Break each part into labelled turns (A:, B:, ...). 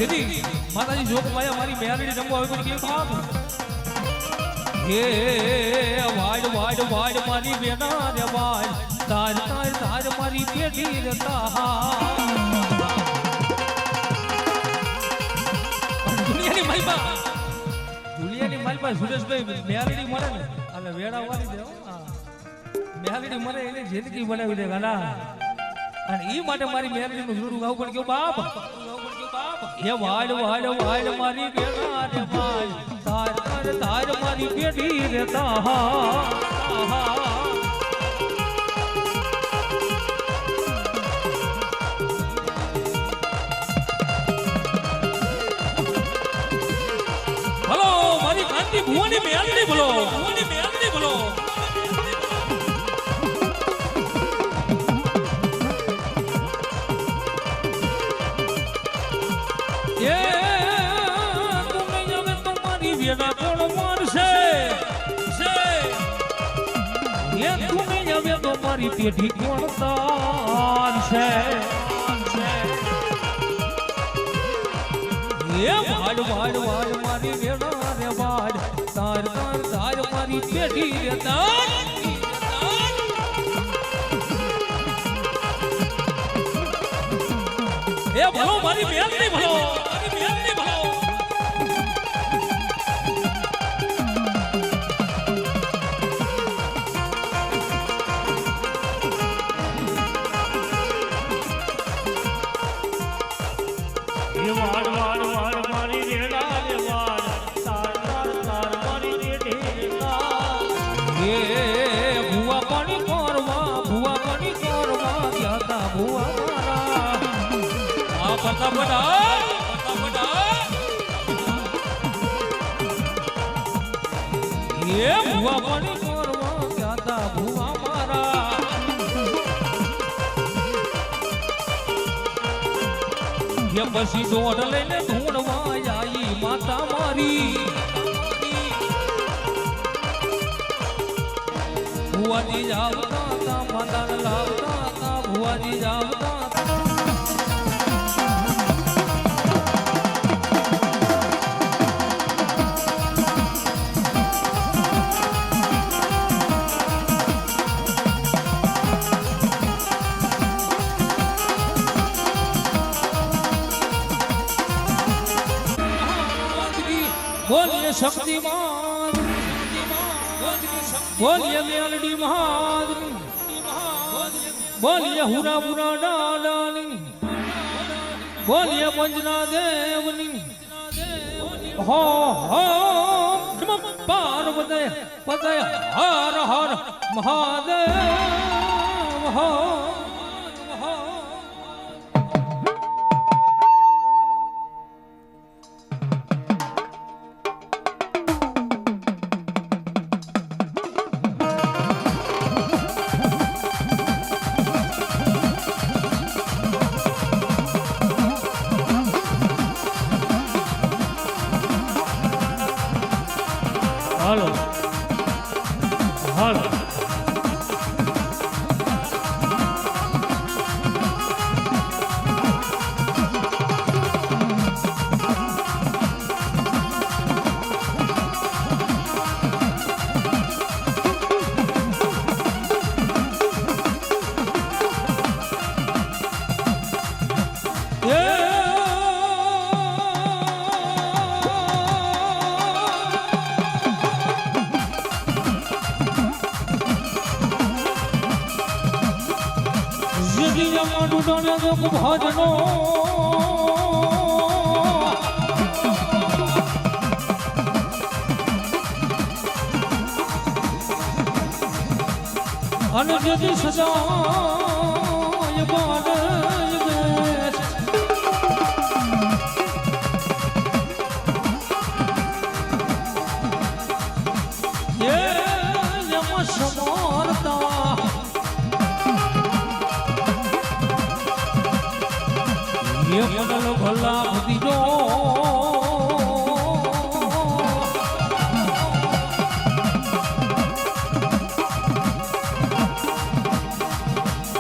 A: જેથી માતાજી જોગ માયા મારી મેરડી રમવા આવે તો કેમ થામ હે વાડ વાડ વાડ મારી બેના રે વાડ તાર તાર તાર મારી પેઢી રે તા દુનિયાની માલપા સુરેશભાઈ મેરડી મળે ને અને વેડા વાળી દે મેરડી મળે એને જિંદગી બનાવી દે ગાના અને ઈ માટે મારી મેરડી નું જોડું ગાવું પણ કયો બાપ એ વાડ વાડ વાડ મારી બેના રે વાડ તાર તાર તાર મારી પેઢી રે તા ભલો મારી કાંતિ ભુવાની મેલડી ભલો ભુવાની મેલડી ભલો એ તું નહીં આવે તો મારી વેડા કોણ મારશે છે એ તું નહીં આવે તો મારી પેઢી કોણ તારશે એ વાડ વાડ વાડ મારી વેડા રે વાડ તાર તાર તાર મારી પેઢી રે તાર એ ભલો મારી મેલડી ભલો મારી મેલડી ભલો એ વાડ વાડ વાડ મારી રેડા રે વાડ તાર તાર તાર મારી પેઢી રે તાર એ ભુવા પાણી કોરવા જાતા ભુવા મારા આ પતા એ ભુવા પાણી કોરવા જાતા ભુવા મારા એ પછી દોડ લઈને ઢૂંઢવા આવી માતા મારી ભુવાજી જાવતા તા માતાને લાવતા તા ભુવાજી જાવતા બોલીએ શક્તિમાન બોલીએ મેલડી મહાદની બોલીએ હુરા પુરા ડાડાની બોલીએ મંજના દેવની હો હો નમઃ પાર્વતી પતય હર હર મહાદેવ હો હાલો હાલો ડોને જો ભજનો અને જેથી સદાય બાદ એ યમ સમર્તા ये बदल भला भतीजो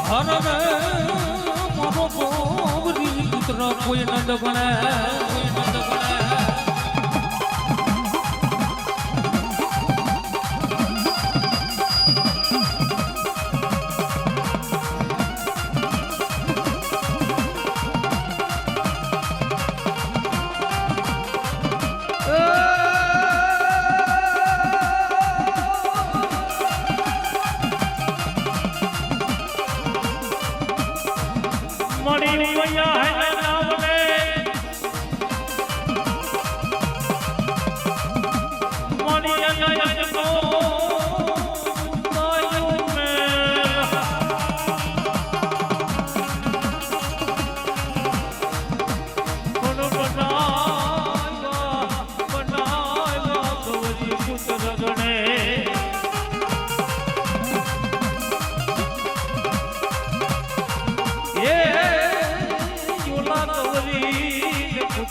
A: हर में मरो बोबरी पुत्र कोई नंद बने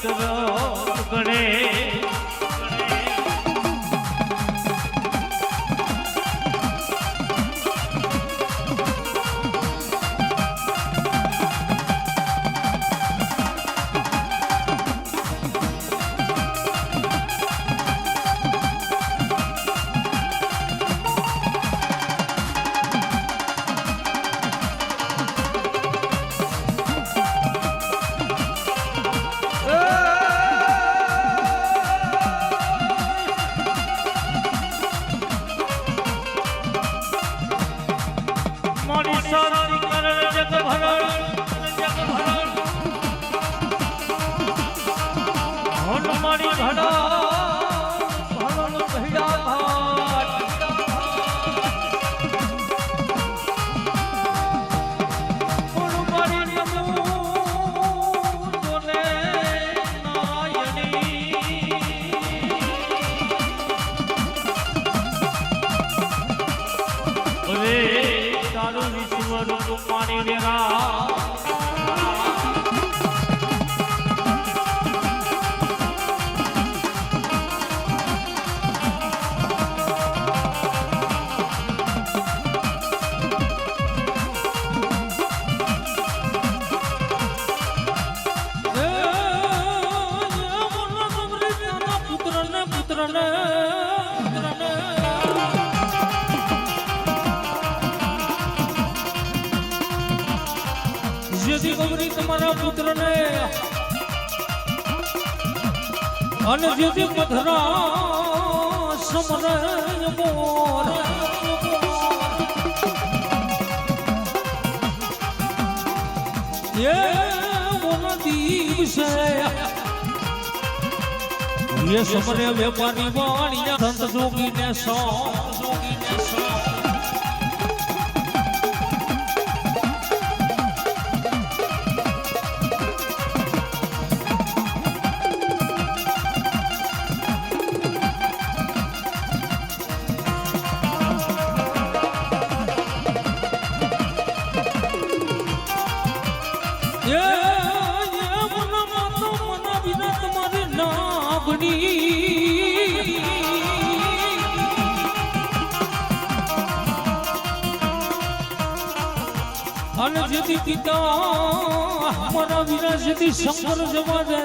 B: પુત્ર ગણે પાણી વેરા
A: જેથી ગૌરી તમારા પુત્રને અને જેથી પધરા સમરય મોર એ મોના દિવસે એ સમરે વેપારી વાણિયા સંત જોગીને સો અને જેથી પિતા મારા વિના જેથી શંકર જવા દે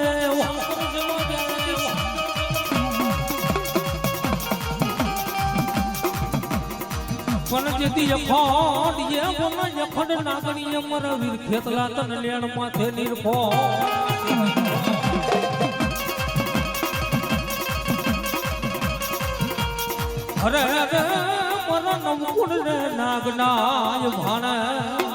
A: પણ જેથી અખંડ એ બોલ અખંડ નાગણી અમારા વીર ખેતલા તન લેણ માથે નિરખો અરે અરે મારા નવકુળ ને નાગનાય ભાણા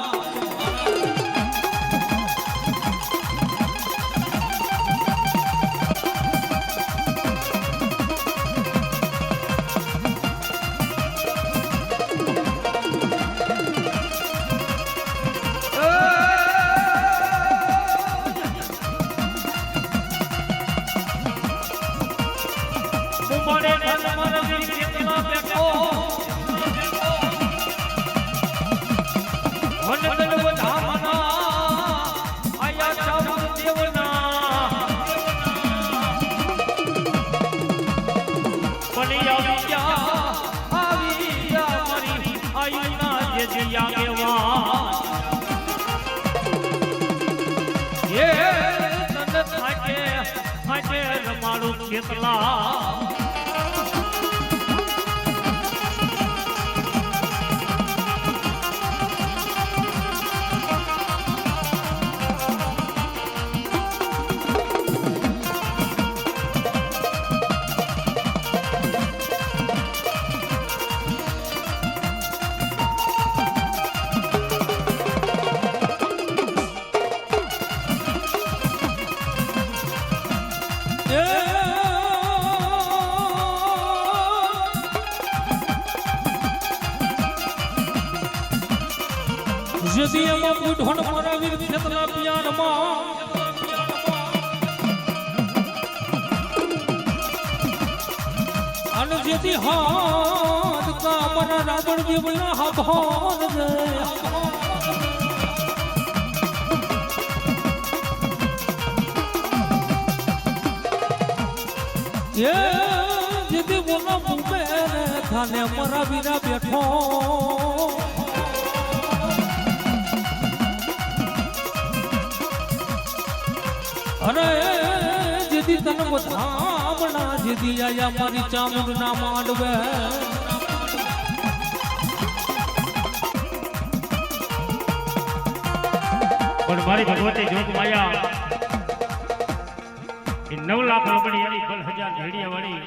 A: રમાડું ખેતલા જેથી એમાં બુઢણ મારા વીર ખેતલા પિયારમાં અને જેથી હાથ કા મારા રાવણ દેવના હાભાન એ જીતી બોલો મુંબે થાને મારા બીરા બેઠો અરે જીતી તને બધામણા જીતી આયા મારી ચામુંડ ના માંડવે
B: પણ મારી ભગવતી જોગ માયા એ 9 લાખ રમણી એની 12,000 ઘડિયા વાળી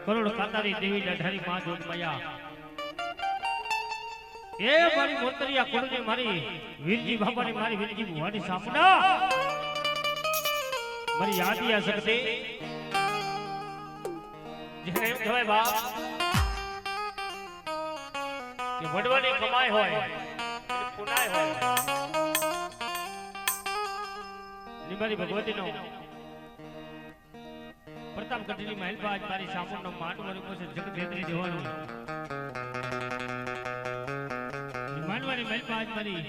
B: કરોડ કાતારી દેવી લઢારી માં જોગ માયા એ મારી મોતરિયા કુળની મારી વીરજી બાપાની મારી વીરજી ભુવાની સામના મારી યાદી આ શકતી જેને એમ કહેવાય બાપ કે વડવાની કમાઈ હોય પુનાય હોય ની મારી ભગવતીનો પ્રતાપ કટલી મહેલબાજ મારી સામુનો માંડવાની પાસે જગ ભેદરી દેવાનું માંડવાની મહેલબાજ મારી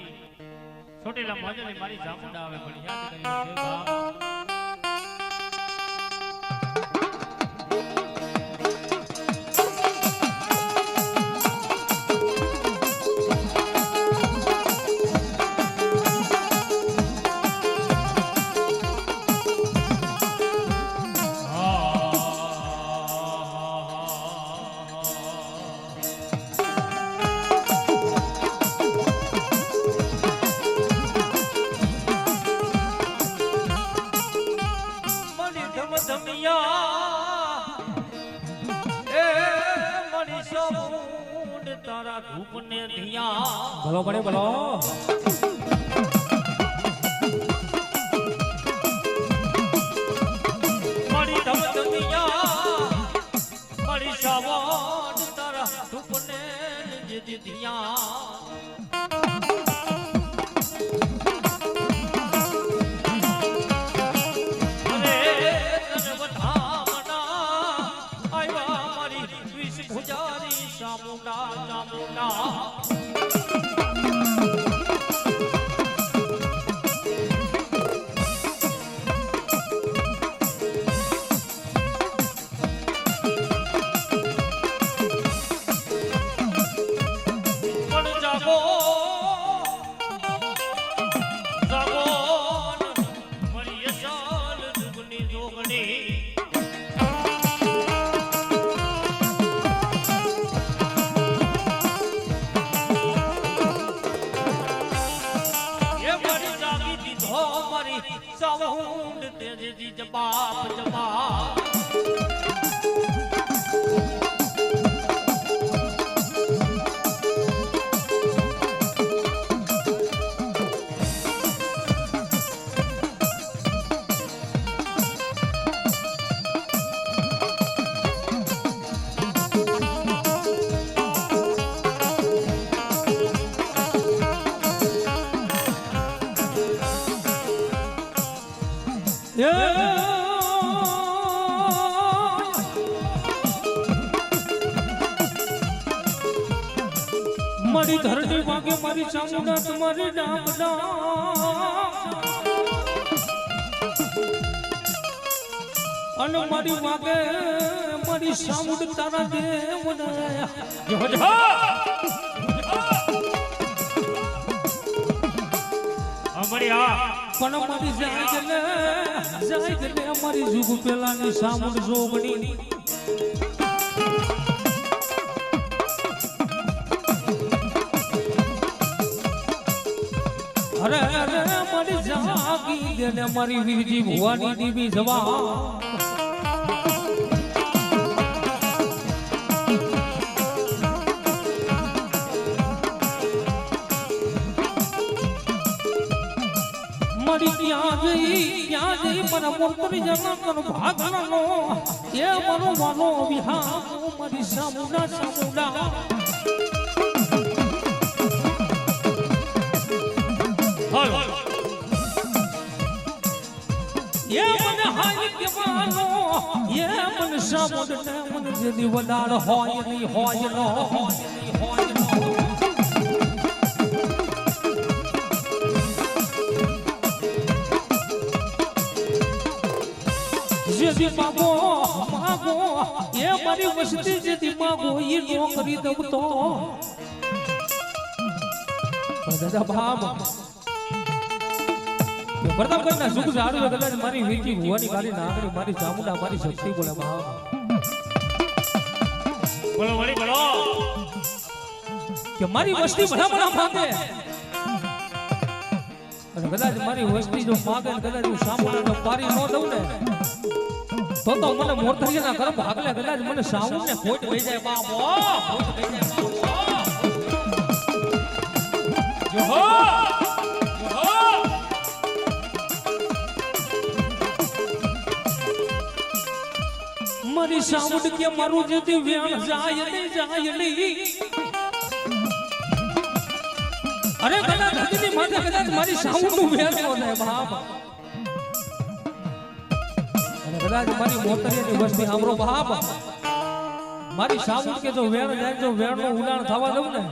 B: છોટેલા મોજને મારી સામુંડા આવે પણ યાદ કરી બાપ તારા ધૂપ ને ધિયા
A: ભલો પડે ભલો
B: મારી ધમ દુનિયા મારી સાવન તારા ધૂપ ને ધિયા ચામુંડા ચામુંડા પણ જાગો જાગો મરી સાલ દુગની જોગણી સાઉન્ડ તેજી જવાબ જવાબ
A: મારી ધરતી વાગે મારી ચામુંડા તમારી ડામડા અને મારી વાગે મારી ચામુંડ તારા દેવના પણ મારી જાય ગલે અમારી જુગ પેલાની ચામુંડ જોગણી અરે અરે મારી જાગી દેને મારી વીરજી ભુવાની દેવી જવા મારી ક્યાં જઈ મને મોતરી જના કર ભાગનો એ મનો વાલો વિહા મારી સામુંડા સામુંડા ये मन हाय के मानो ये मन सामुंड ने मन जदी वडार होय नहीं होय नो जदी बाबो મારી વસ્તી જે દિમાગ હોય એ નો કરી દઉં તો દાદા બાપ પ્રતાપગઢના સુખ સારું કદાચ મારી વીટી ભુવાની કાલી નાગરી મારી ચામુંડા મારી શક્તિ બોલે બાપ
B: બોલો વળી બોલો
A: કે મારી વસ્તી ભલા માંગે અને કદાચ મારી વસ્તી જો માંગે ને કદાચ હું સામુંડા પારી ન દઉં ને તો મને મોરથરિયાના કર્મ ભાગલે કદાચ મને સામું ને ખોટ થઈ જાય બાપ ખોટ થઈ જાય બાપ જોહો મારી સામુંડ કે મારું જે વેણ જાય નહીં અરે કદાચ હજીની માથે કદાચ મારી સામુંડનું વેણ ન જાય બાપ અને કદાચ મારી મોતરિયાની વસ્તી સાંભળો બાપ મારી સામુંડ કે જો વેણ જાય જો વેણનું ઉડાણ થવા દઉં ને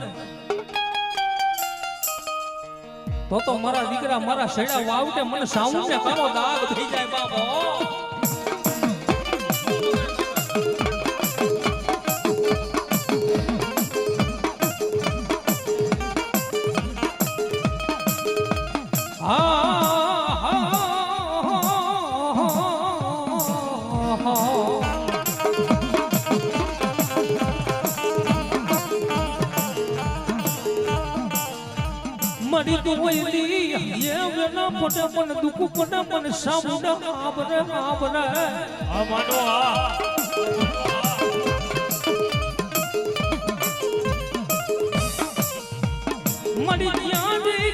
A: તો મારા દીકરા મારા શેડા વાવટે મને સામુંડ ને કાળો દાગ થઈ જાય બાપ મારી દુવૈલી એ વેના પોતે પણ દુખુ પણ પણ સામુંડા આવરે
B: આ માનો આ
A: મારી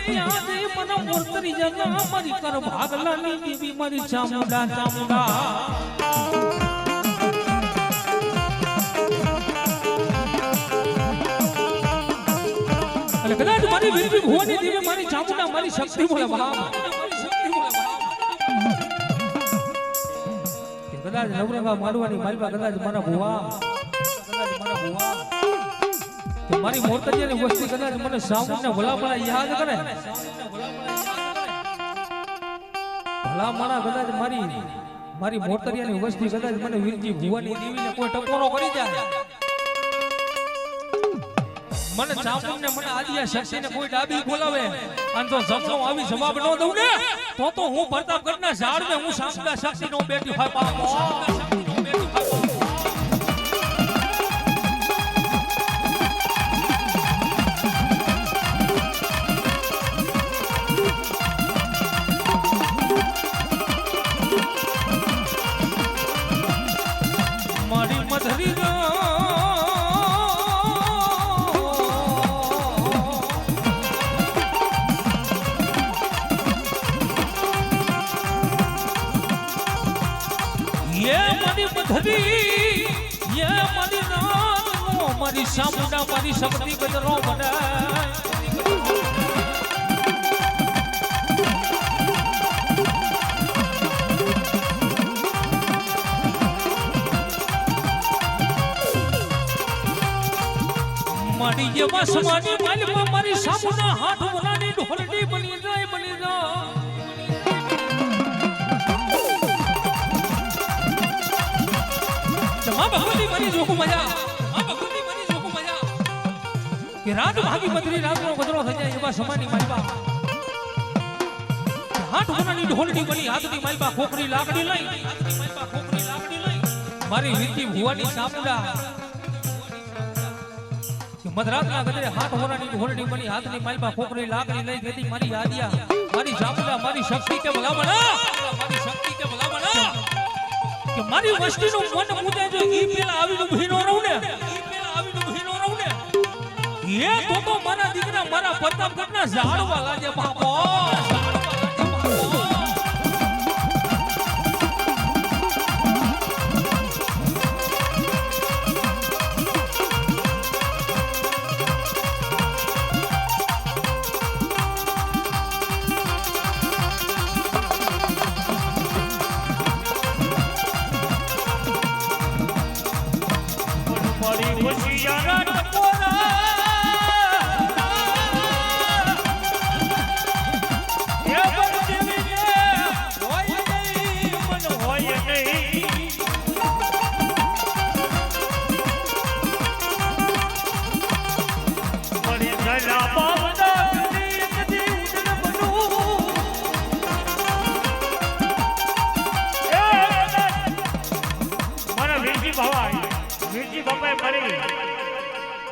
A: ત્યાં દે મને મોરતરી જના મારી કર ભાગલાની દેવી મારી ચામુંડા અને કદાચ મારી વીરજી ભુવાની દેવી મારી ચામુંડા મારી શક્તિ બોલે બાપ કદાચ નવરંગા માંડવાની માલપા કદાચ મારા ભુવા કે મારી મોરતરિયાની વસ્તી કદાચ મને સામુંડ ને ભલા યાદ કરે ભલા માણા કદાચ મારી મોરતરિયાની વસ્તી કદાચ મને વીરજી ભુવાની દેવીને કોઈ ટકોરો કરી જાય મને ચામુંડ ને મને આદિયા શક્તિ ને કોઈ ડાબી બોલાવે અને તો જમણો આવી જવાબ ન દઉં ને તો હું પ્રતાપગઢના ઝાડ ને હું ચામુંડા શક્તિ નો બેઠી હોય બાપો મારી મધરી મારી સામુંડા મારી શક્તિ ગજરો બનાય મારી જેવા સમાની માલમાં મારી સામુંડા હાથ વરાની ઢોલડી બની જાય ભગવતી મારી જોખું મજા કે રાત ભાગી બદરી રાતનો ગજરો થઈ જાય એવા સમાની માલપા હાથ વરાની ઢોલડી બની હાથની માલપા ખોખરી લાકડી લઈ મારી વીરજી ભુવાની સામુંડા મધરાતના ગજરે હાથ વરાની ઢોલડી બની હાથની માલપા ખોખરી લાકડી લઈ ગઈ મારી આદિયા મારી સામુંડા મારી શક્તિ કે ભલામણા કે મારી વસ્તીનું મન મુજે જો ઈ પેલા આવીને ભીનો રહું ને એ તો મારા દીકરા મારા પ્રતાપગઢના ઝાડવા લાગે બાપો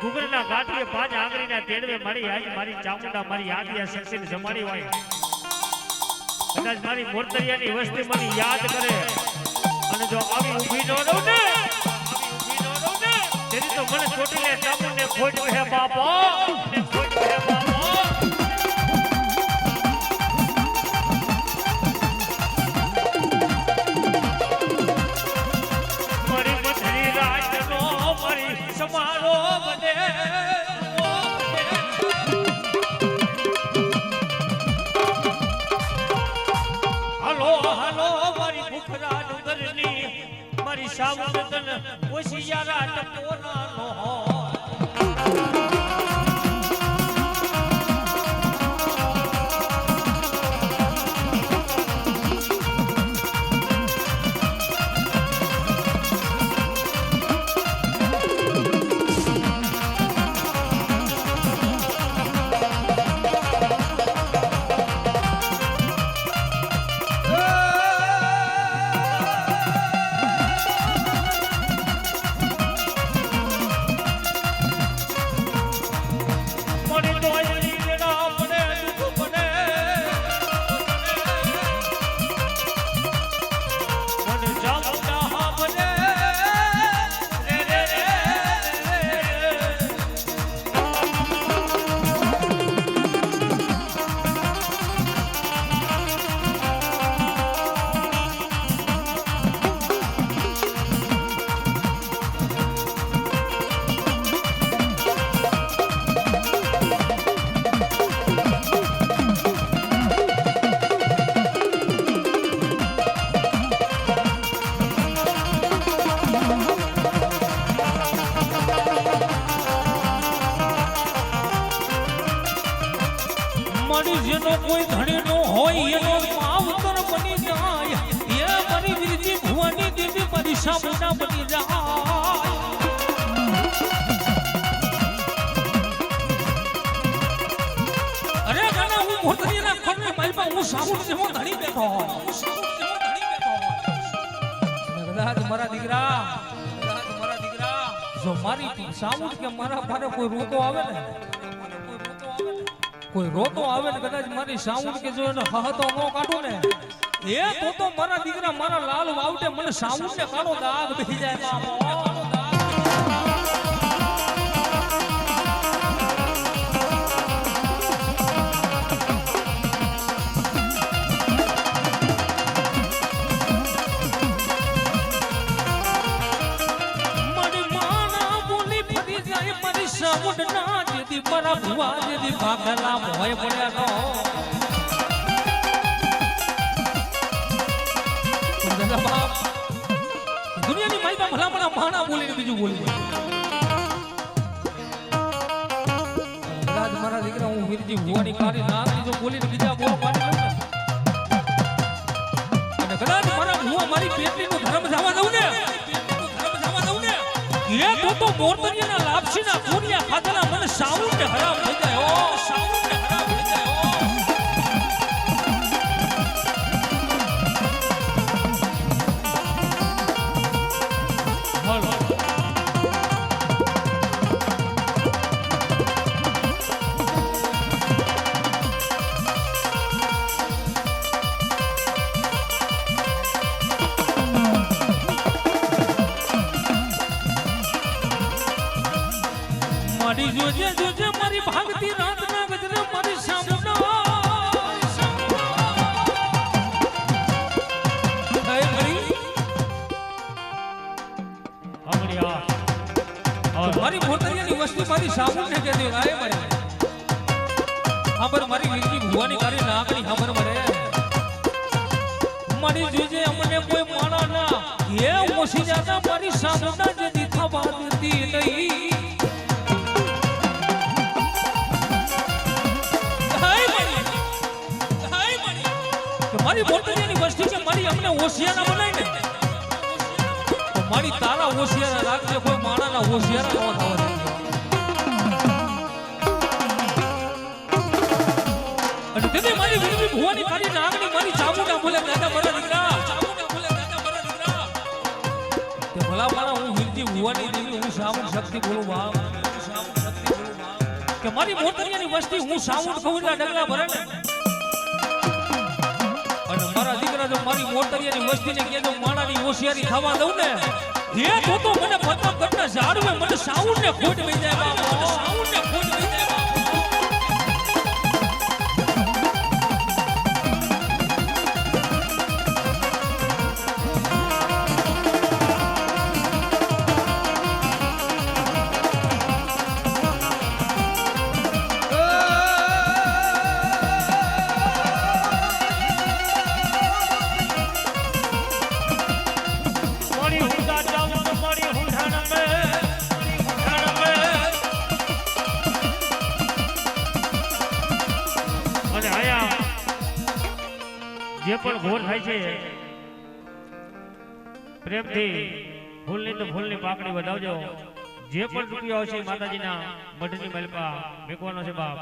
B: ઘૂઘરના ગાંઠીએ પાંચ આંગળીના તેડવે મારી આજ મારી ચામુંડા મારી આદિયા શક્તિને જમાડી હોય કદાચ મારી મોરતરિયાની વસ્તી મને યાદ કરે અને જો આવી ઊભી ન રહું ને તેની તો મને ચોટીલે ચામુંડને ખોટ હે બાપા ખોટ હે બાપા મારી મથરી રાજનો મારી સમારો બને હાલો હાલો મારી ભૂખરા ડુંગરની મારી સાવતન ઓશિયારા ટકોરાનો જેનો કોઈ ધણી નો હોય એનો માવતર બની જાય એ મારી વીરજી ભુવાની દેવી મારી સામુંડા બની જાય અરે ગાના હું મોરતરીના ખોટને માલમાં હું સામુંડ જેવો ધણી બેઠો કદાચ મારા દીકરા જો મારી સામુંડ કે મારા પાસે કોઈ રોતો આવે ને કોઈ રોતો આવે ને કદાચ મારી સાઉન્ડ કે જો એને હહતો ન કાઢું ને એ તો મારા દીકરા મારા લાલ વાવટે મને સાઉન્ડ ને કાળો દાગ બેસી જાય મારી માના બોલી ફરી જાય મારી સાઉન્ડ ના જેથી મારા ભુવા જેથી ભાગલા મોય પડ્યા નો બાપ દુનિયાની માઈમાં ભલામણા માણા બોલીને બીજું બોલી કદાચ મારા દીકરા હું વીરજી ભુવાની કાળી નામ જો બોલીને બીજા બોલ પાડી લઉં અને કદાચ મારા ભુવા મારી પેટલીનો ધર્મ જવા દઉં ને એ તો મોરતરિયાના લાપસીના પૂર્યા ખાધેલા મને સાઉન્ડ હરામ થઈ જાય ઓ સાઉન્ડ હરામ થઈ જાય ઓ હલો મારી જોજે જોજે મારી ભાગતી રાત ના ગજરે મારી સામુંડા મારી મોરતરિયાની વસ્તી મારી સામુંડ ને કહેતી આય મળે ખબર મારી વીરજી ભુવાની કાળી નાકની ખબર મળે મારી જોજે અમને કોઈ માણા ના એ ઓછી જાતા મારી સામુંડા જે દીથા બાંધતી નહીં મારી મોરતરિયાની વસ્તી છે મારી અમને હોશિયારા બનાય ને તો મારી તારા હોશિયારા રાખજે કોઈ માણાના હોશિયારા ન થવા દે અને તેથી મારી વીરજી ભુવાની કાળી નાગની મારી ચામુંડા બોલે દાદા મારા દીકરા તે ભલા મારા હું વીરજી ભુવાની દેવી હું સામુંડ શક્તિ બોલું બાપ
A: કે મારી મોતરિયાની વસ્તી હું સાઉન્ડ કહું એટલે ડગલા ભરે ને અને મારા દીકરા જો મારી મોતરિયાની વસ્તીને કે જો માણાની હોશિયારી થવા દઉં ને હે તો મને પ્રતાપગઢના ઝાડવે મને સાઉન્ડ ને ખોટ વઈ જાય બાપુ સાઉન્ડ ને ખોટ વઈ જાય બાપુ
B: જે પણ ઘોર થાય છે પ્રેમથી ફૂલની તો ફૂલની પાકડી વધાવજો જે પણ રૂપિયો આવશે માતાજીના મઢની મલપા મેકવાનો છે બાપ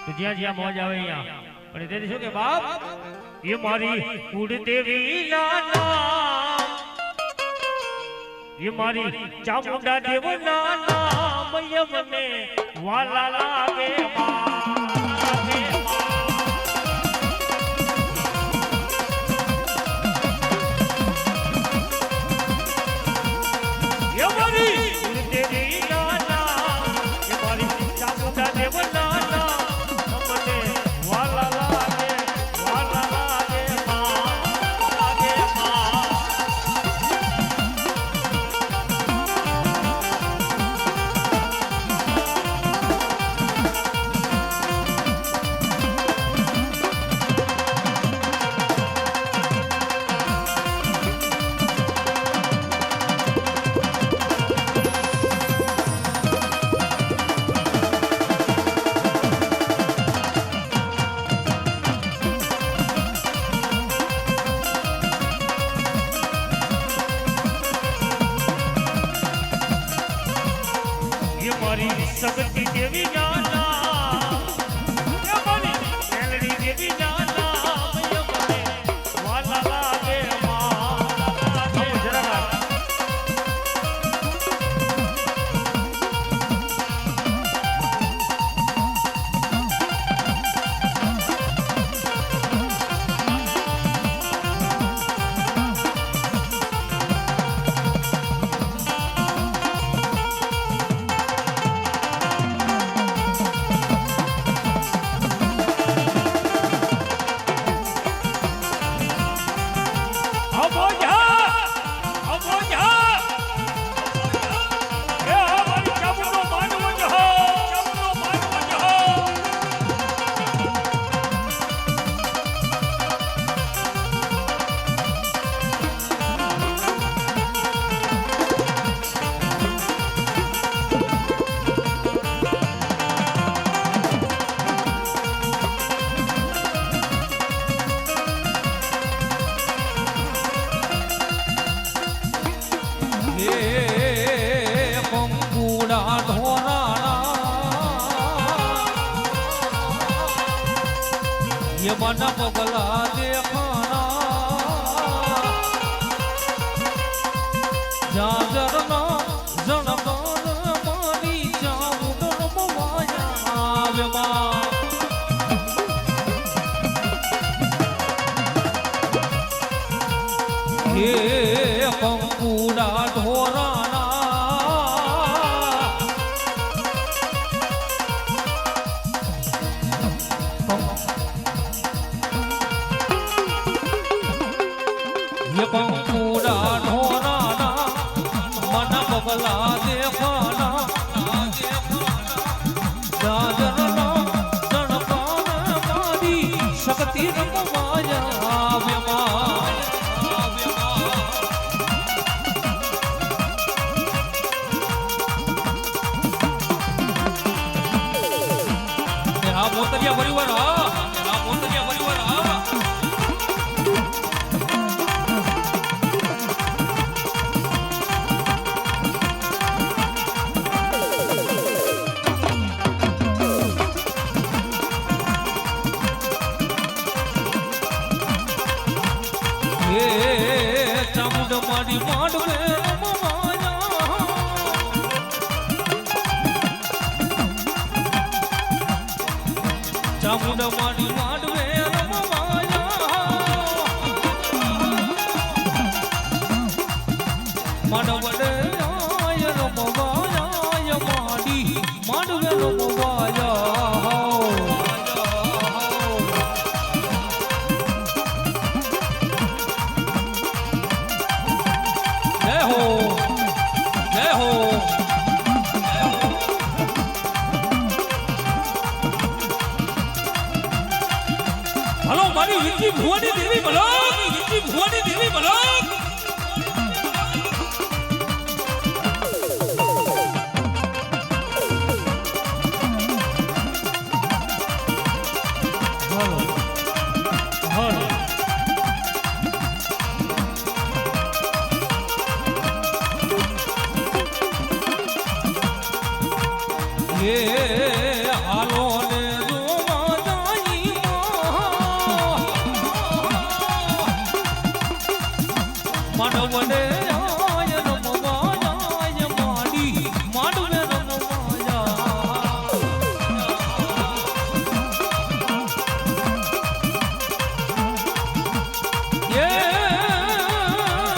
B: તો જ્યાં જ્યાં મોજ આવે અહીંયા પણ તેથી શું કે બાપ એ મારી કુળદેવી નાના એ મારી ચામુંડા દેવના નામ મને વાલા લાગે બા સગતી દેવી નાના એ મારી મેલડી દેવી નાના મને વાલા લાગે માં જરા मन पगला देखना जागरना जनगण मारी चामुंड मवाया हे कंकुड़ा ढोराना ये पंखुड़ा ढोराना मन बबला देखना गाजरना जनपान मारी शक्ति रमवाया मोतरिया परिवार मोतरिया परिवार चामुंड मारी मांडवे रमवाया
A: ચામુંડ માડી માંડવે રમવાયા માંડવડે આય રમવાયા માડી માંડવે રમવાયા જય હો જય હો હલો મારી વિકી ભુવાની દેવી બોલો વિકી ભુવાની દેવી બોલો હાલો ને જોવા જાય માંડવડે આય રમવા જાય માડી માંડવે રમવા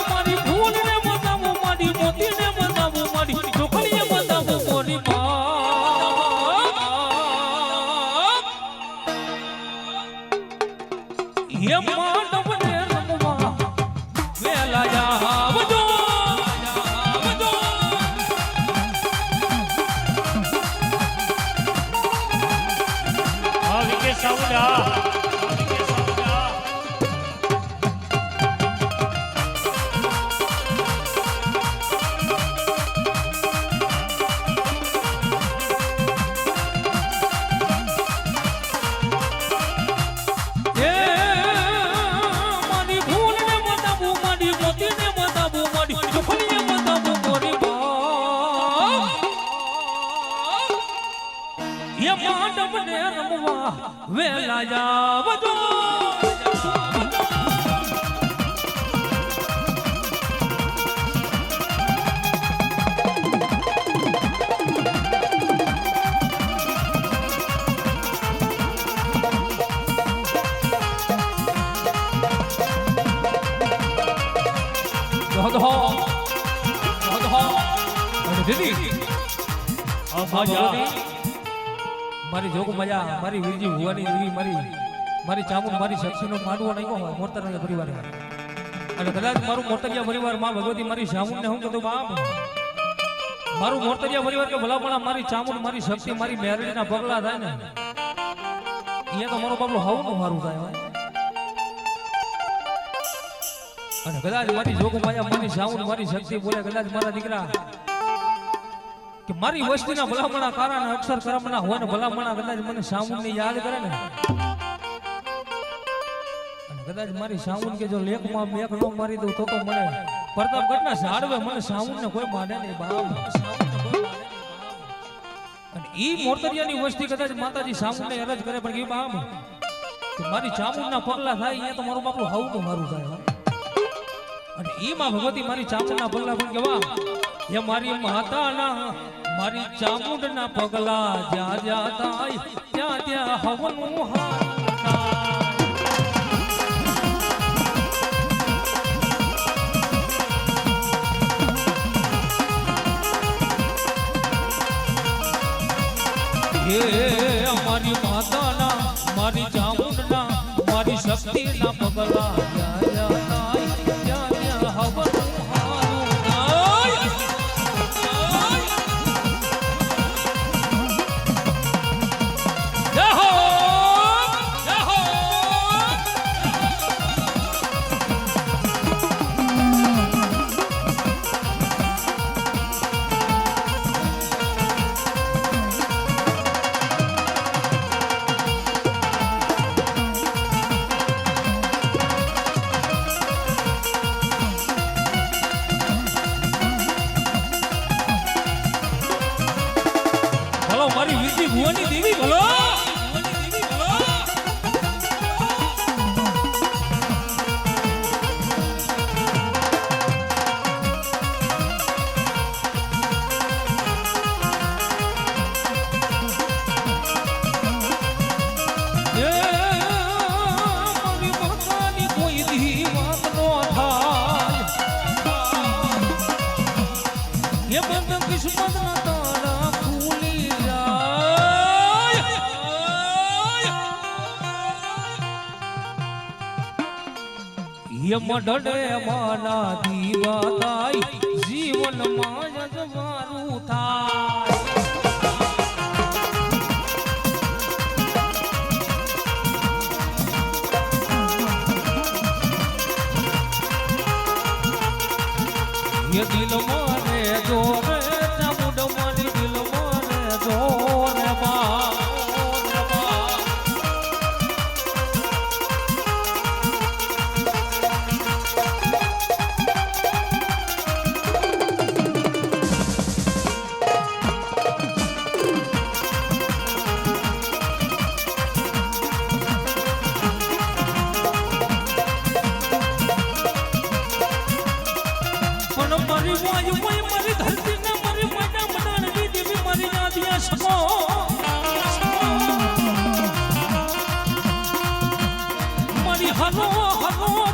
A: મારી ભૂલ ને બતાવો માડી મોતી ને બતાવો માડી ચોખડીએ બતાવો મોરી ये मानव ने रमवा वेला जावजो
B: હા વિકેશ સાઉન્ડા
A: ये मानव ने रमवा वेला जावजो दीदी મારી જોગ મજા મારી વીરજી ભુવાની દેવી મારી ચામુંડ મારી શક્તિનો માંડવો નહીં હોય મોરતરિયા પરિવાર અને કદાચ મારું મોરતરિયા પરિવાર માં ભગવતી મારી ચામુંડ ને હું કીધું બાપ મારું મોરતરિયા પરિવાર કે ભલાપણા મારી ચામુંડ મારી શક્તિ મારી મેરડીના પગલા થાય ને અહીંયા તો મારો બાપલો હવનું મારું થાય અને કદાચ મારી જોગ મજા મારી ચામુંડ મારી શક્તિ બોલે કદાચ મારા દીકરા કે મારી વસ્તીના ભલામણા કારણે અક્ષર કર્મના હોય ને ભલામણા કદાચ મને સામુંડની યાદ કરે ને અને કદાચ મારી સામુંડ કે જો લેખમાં મેઘ ન મારી દઉં તો મને પ્રતાપગઢના ઝાડવે મને સામુંડને કોઈ માને નહીં બાપ અને ઈ મોરતરિયાની વસ્તી કદાચ માતાજી સામુંડને અરજ કરે પણ કે બાપ કે મારી ચામુંડના પગલા થાય અહીંયા તો મારું બાપલું હાવું મારું થાય અને ઈ માં ભગવતી મારી ચામુંડના પગલા પણ કેવા ये मारी माता मारी चामुंड ना पगला जा जाता त्या त्या हवनु ये हमारी माता ना मारी चामुंड ना मारी शक्ति ना पगला जा जाता त्या त्या हवनु મારી વીરજી ભુવાની દેવી ભલો યમ ડડે માના દીવાતાઈ જીવનમાં જજવારું થાય ये दिल मारे जोरे चामुंड मारी दिल मारे जोरे बा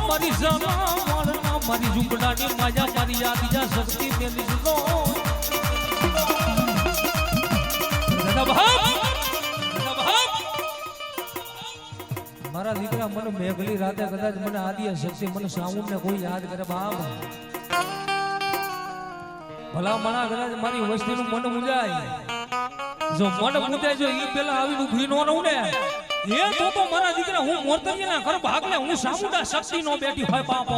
A: મારી જમાવળના મારી ઝૂંપડાની માયા મારી યાદિયા શક્તિ તેની સુનો મારા દીકરા મને મેઘલી રાતે કદાચ મને આદિયા શક્તિ મને સાઉન્ડ ને કોઈ યાદ કરે બાપ ભલા મણા કદાચ મારી વસ્તીનું મન મુજાય જો મન મુજાય જો ઈ પેલા આવીને ઊભી નો રહું ને એ તો મારા દીકરા હું મોરતરીના ઘર ભાગલે હું સામુંડા શક્તિ નો બેઠી હોય બાપો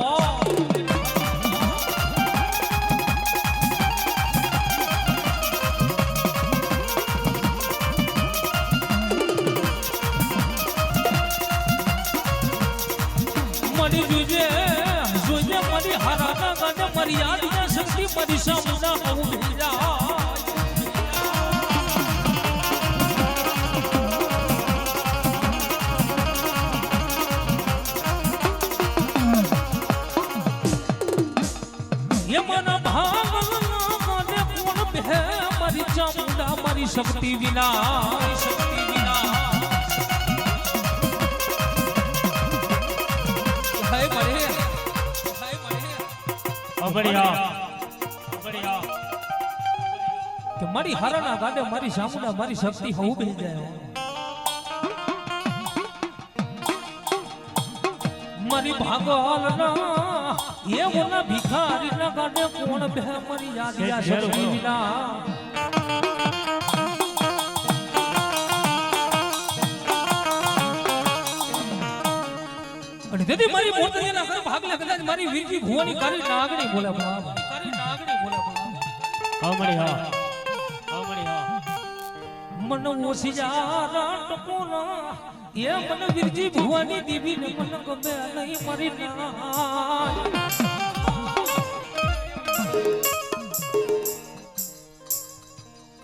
A: મરી જોજે જોજે મારી હારાના ગાને મારી યાદના શક્તિ મારી સામુંડા હું ભીજા ચામુંડા મારી શક્તિ વિના મારી હારાના ગાડે મારી ચામુંડા મારી શક્તિ હું બેહી જાય મારી ભાગોલના એ મોના ભિખારીના ગાડે કોણ બે મારી યાદિયા શક્તિ વિના તેથી મારી મોરતરીના ઘર ભાગલે કદાચ મારી વીરજી ભુવાની કાળી નાગણી બોલે બાપ કાળી નાગણી બોલે બાપ મન ઓસિયારા ટકોરા એ મન વીરજી ભુવાની દેવી ને મન ગમે નહીં મારી ના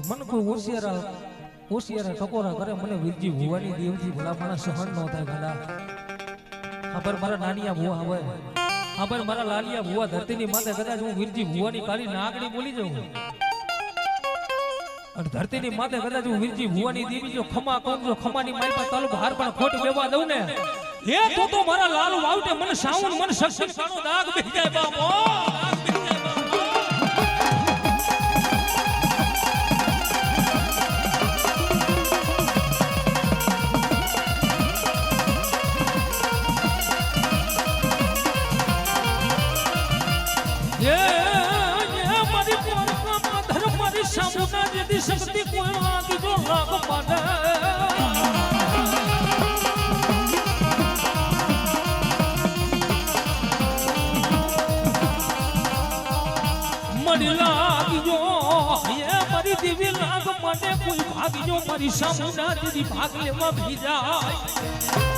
A: મન કોઈ ઓસિયારા ટકોરા કરે મને વીરજી ભુવાની દેવજી ભલા માણસ સહન ન થાય ભલા ખબર મારા નાનિયા ભુવા આવે ખબર મારા લાલિયા ભુવા ધરતીની માથે કદાચ હું વીરજી ભુવાની કાળી નાગણી બોલી જાઉં અને ધરતીની માથે કદાચ હું વીરજી ભુવાની દેવી જો ખમા કહું જો ખમાની મારી પર તાલુક હાર પણ ખોટ બેવા દઉં ને એ તો મારા લાલુ વાવટે મને સાવન મને સક્ષમ કાનો દાગ બેહી જાય બાપો શક્તિ કોઈ લાગી જો લાગ પાડે મડી લાગી જો એ મારી દેવી લાગ પાડે કોઈ ભાગી જો મારી સામુંડા દીદી ભાગ લેવા ભી જાય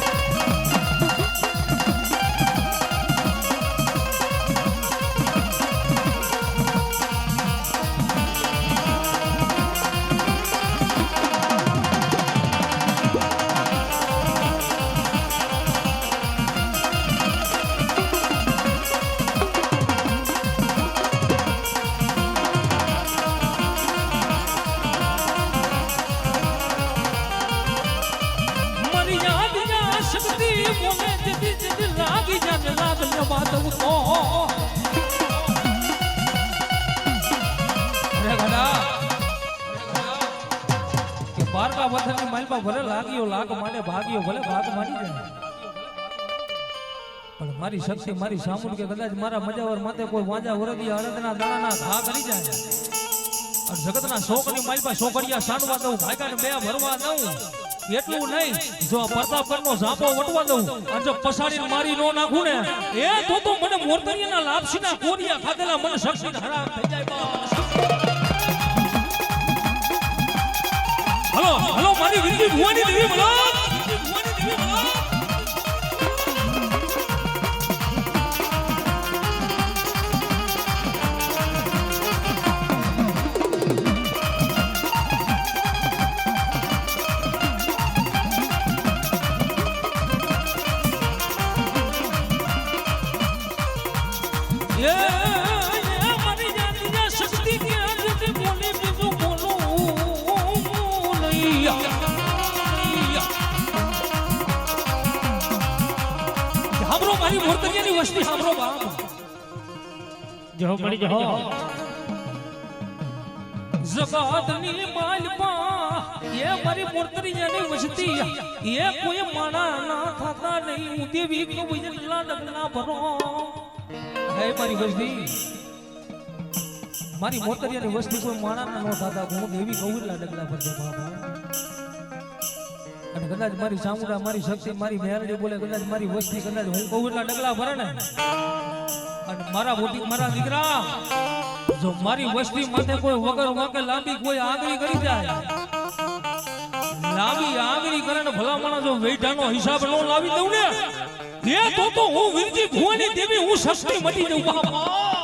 A: બારકા વથનની માલપા ભલે લાગ્યો લાગ માને ભાગ્યો ભલે ભાગ માની જાય પણ મારી શક્તિ મારી સામું કે કદાચ મારા મજાવર માથે કોઈ વાંજા વરદી અડદના દાણાના ઘા કરી જાય અને જગતના શોકની માલપા શોકડિયા સાંડવા દઉં ભાગ્યાને બે ભરવા દઉં એટલું નહીં જો પ્રતાપગઢનો ઝાપો વટવા દઉં અને જો પસાડીને મારી નો નાખું ને એ તો મને મોરતરીના લાપસીના કોરિયા ખાધેલા મને શક્તિ હરામ થઈ જાય બા હલો હલો મારી વિનતી ભુવાની દેવી બોલો ભુવાની દેવી બોલો મારી મોરતરિયાની વસ્તી સાંભળો બાપ
B: જો મળી જો
A: જગતની માલપા એ મારી મોરતરિયાની વસ્તી એ કોઈ માણા ના થતા નહીં હું દેવી કવિજલા ડગલા ભરો હે મારી વસ્તી મારી મોરતરિયાની વસ્તી કોઈ માણા ના ન થતા હું દેવી કવિજલા ડગલા ભરતો બાપા અને કદાચ મારી સામુડા મારી શક્તિ મારી મેરડી બોલે કદાચ મારી વસ્તી કદાચ હું કહું એટલા ડગલા ભરે ને અને મારા મોટી મારા દીકરા જો મારી વસ્તી માથે કોઈ વગર વાકે લાંબી કોઈ આંગળી કરી જાય લાંબી આંગળી કરે ને ભલામણા જો વેઢાનો હિસાબ ન લાવી દઉં ને એ તો હું વીરજી ભુવાની દેવી હું શક્તિ મટી જઉં બાપા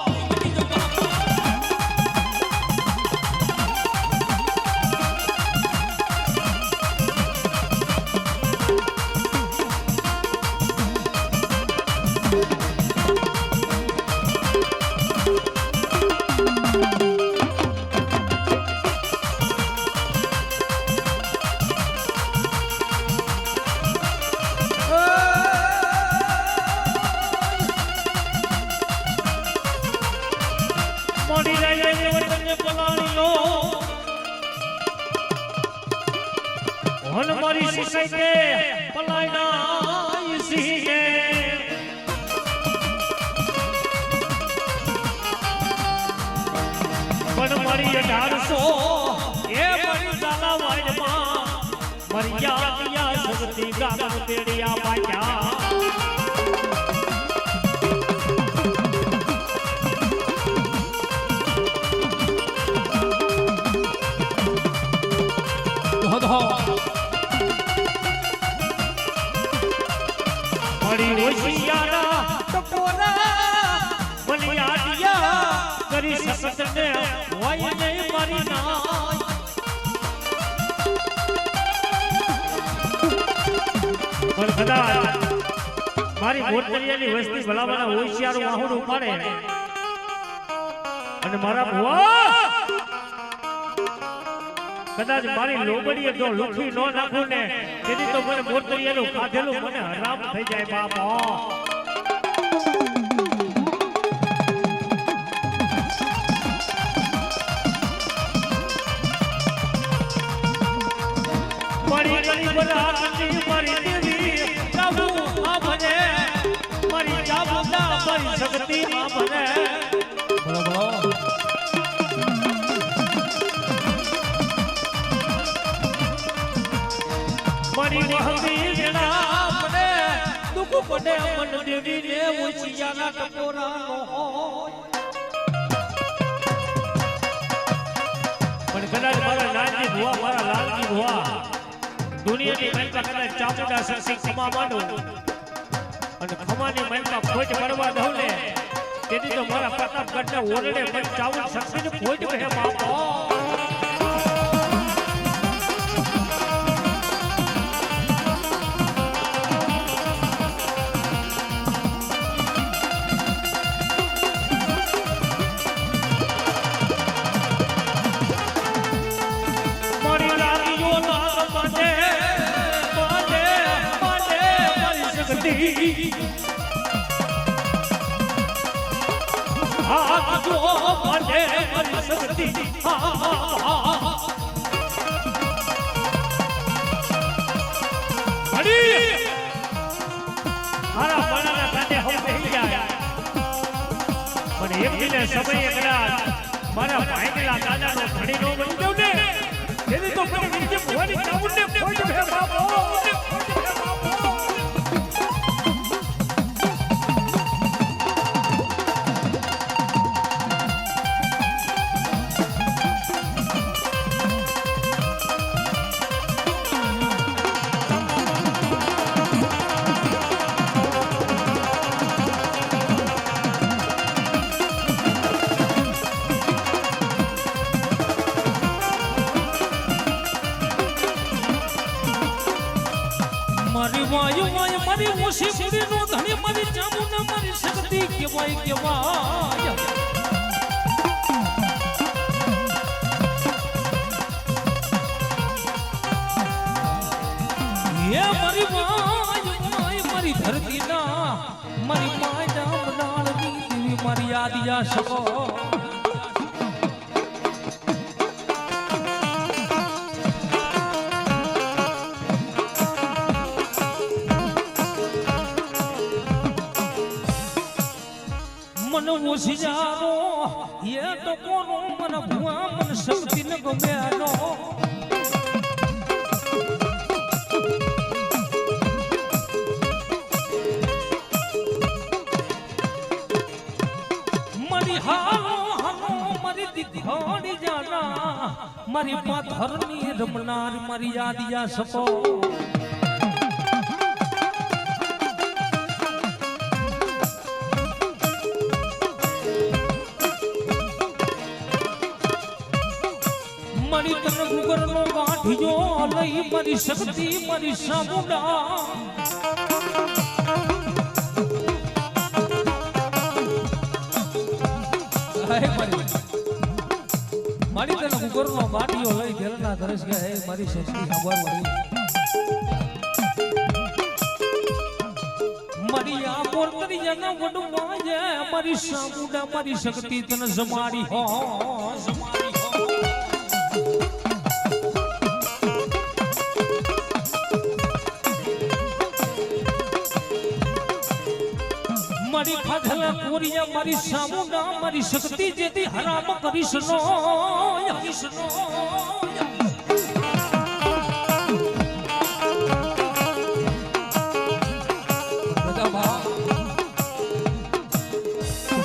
B: મારી શિકાય કે પલાયના સીગે પણ મારી 1800 એ મારી ઝાલા વાડમાં મારી યાદિયા શક્તિ ગામ તેડિયા પાછા મારી ઓશિયારા ટકોરા બલિયાડિયા કરી શકત ને હોય નહીં મારી નાય પણ કદાચ મારી મોરતરિયાની વસ્તી ભલાવાળા ઓશિયારું વાહુડ ઉપાડે અને મારા ભુવા કદાચ મારી લોબડીએ જો લુખી ન નાખું ને તેથી તો મને મોરતરિયાનું ખાધેલું મને હરામ થઈ જાય બાપા મારી ગરીબ રાતની મારી દેવી જાબુ આ ભલે મારી જાબુદા મારી શક્તિ આ ભલે મારી વહતી વેળા પડે દુઃખ પડે મન દેવી ને ઓશિયાના ટકોરાનો પણ કદાચ મારા નાનજી ભુવા મારા લાલજી ભુવા દુનિયાની મહેલમાં કદાચ ચામુંડા શક્તિ ખમા માંડું અને ખમાની મહેલમાં ખોજ કરવા દઉં ને તેથી તો મારા પ્રતાપગઢના ઓરડે પણ ચામુંડ શક્તિને ખોજ કહે બાપા પણ એક દિને સમયે કદાચ મારા ભાઈના દાદાનો ધણી નો બની જાવ ને એની તો મને નીચે ભવાની ચામુંડને ફોડ હે બાપો
A: મારી વાયુ વાય મારી ઓછી પૂરી નો ધણી મારી ચામુંડા મારી શક્તિ કેવાય કેવાય એ મારી વાયુ વાય મારી ધરતી ના મારી માયા બનાળની દેવી મારી આદિયા શકો मन ओसियारो ये तो कोनो मन भुआ मन शक्ति न गम्यानो मरी हालो हालो मरी दिखोड़ी जाना मरी पाथरनी रमनार मरी यादिया सको મારી તન ગુગરનો ગાંઠિયો લઈ મારી શક્તિ મારી સામુંડા મારી તન ગુગરનો ગાંઠિયો લઈ ઘેરના ધરસ ગયા હે મારી શક્તિ ખબર વળી મારી આ મોરતરિયાના વડવા છે મારી સામુંડા મારી શક્તિ તન જમાડી હો જમાડી મારી ખાધલા કોરિયા મારી સામુંડા મારી શક્તિ જેથી હરામ કરીશ નો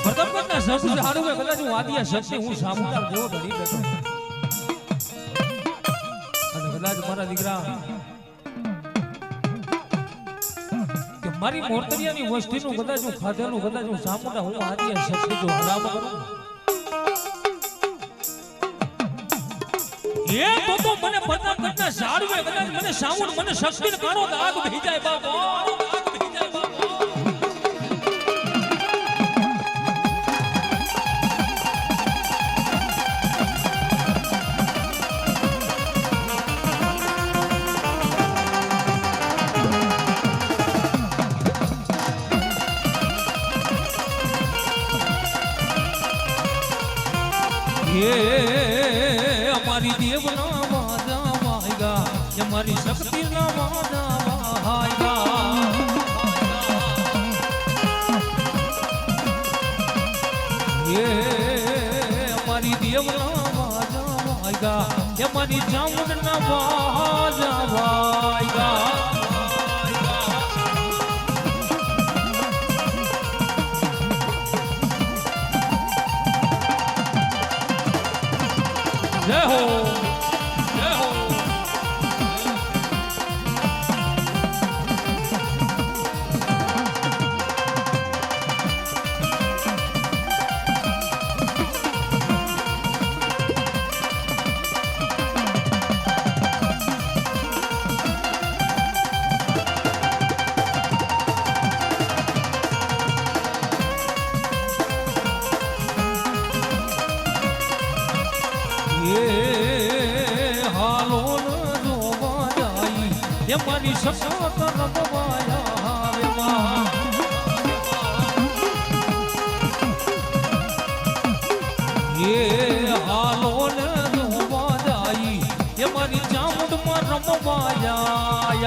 A: પ્રતાપગઢના શબ્દ હારું કદાચ હું આદિયા શક્તિ હું સામુંડા જેવો ધણી બેઠો અને કદાચ મારા દીકરા મારી મોરતરિયાની વસ્તીનું કદાચ હું ખાધેલું કદાચ હું સામુંડા હું આદિયા શક્તિ જો હરામ કરું એ તો મને પ્રતાપગઢના ઝાડવે કદાચ મને સામુંડ મને શક્તિને કાણો દાગ ભઈ જાય બાપો हमारी देवना वादा वाएगा हमारी शक्ति ना वादा वाएगा ये हमारी देवना वादा वाएगा हमारी चामुंड ना वादा वाएगा जय हो जय हो મારી સપોત રમવાયા વેમાં એ હાલો ને જોવા જાય એ મારી ચામુંડમાં રમવાયા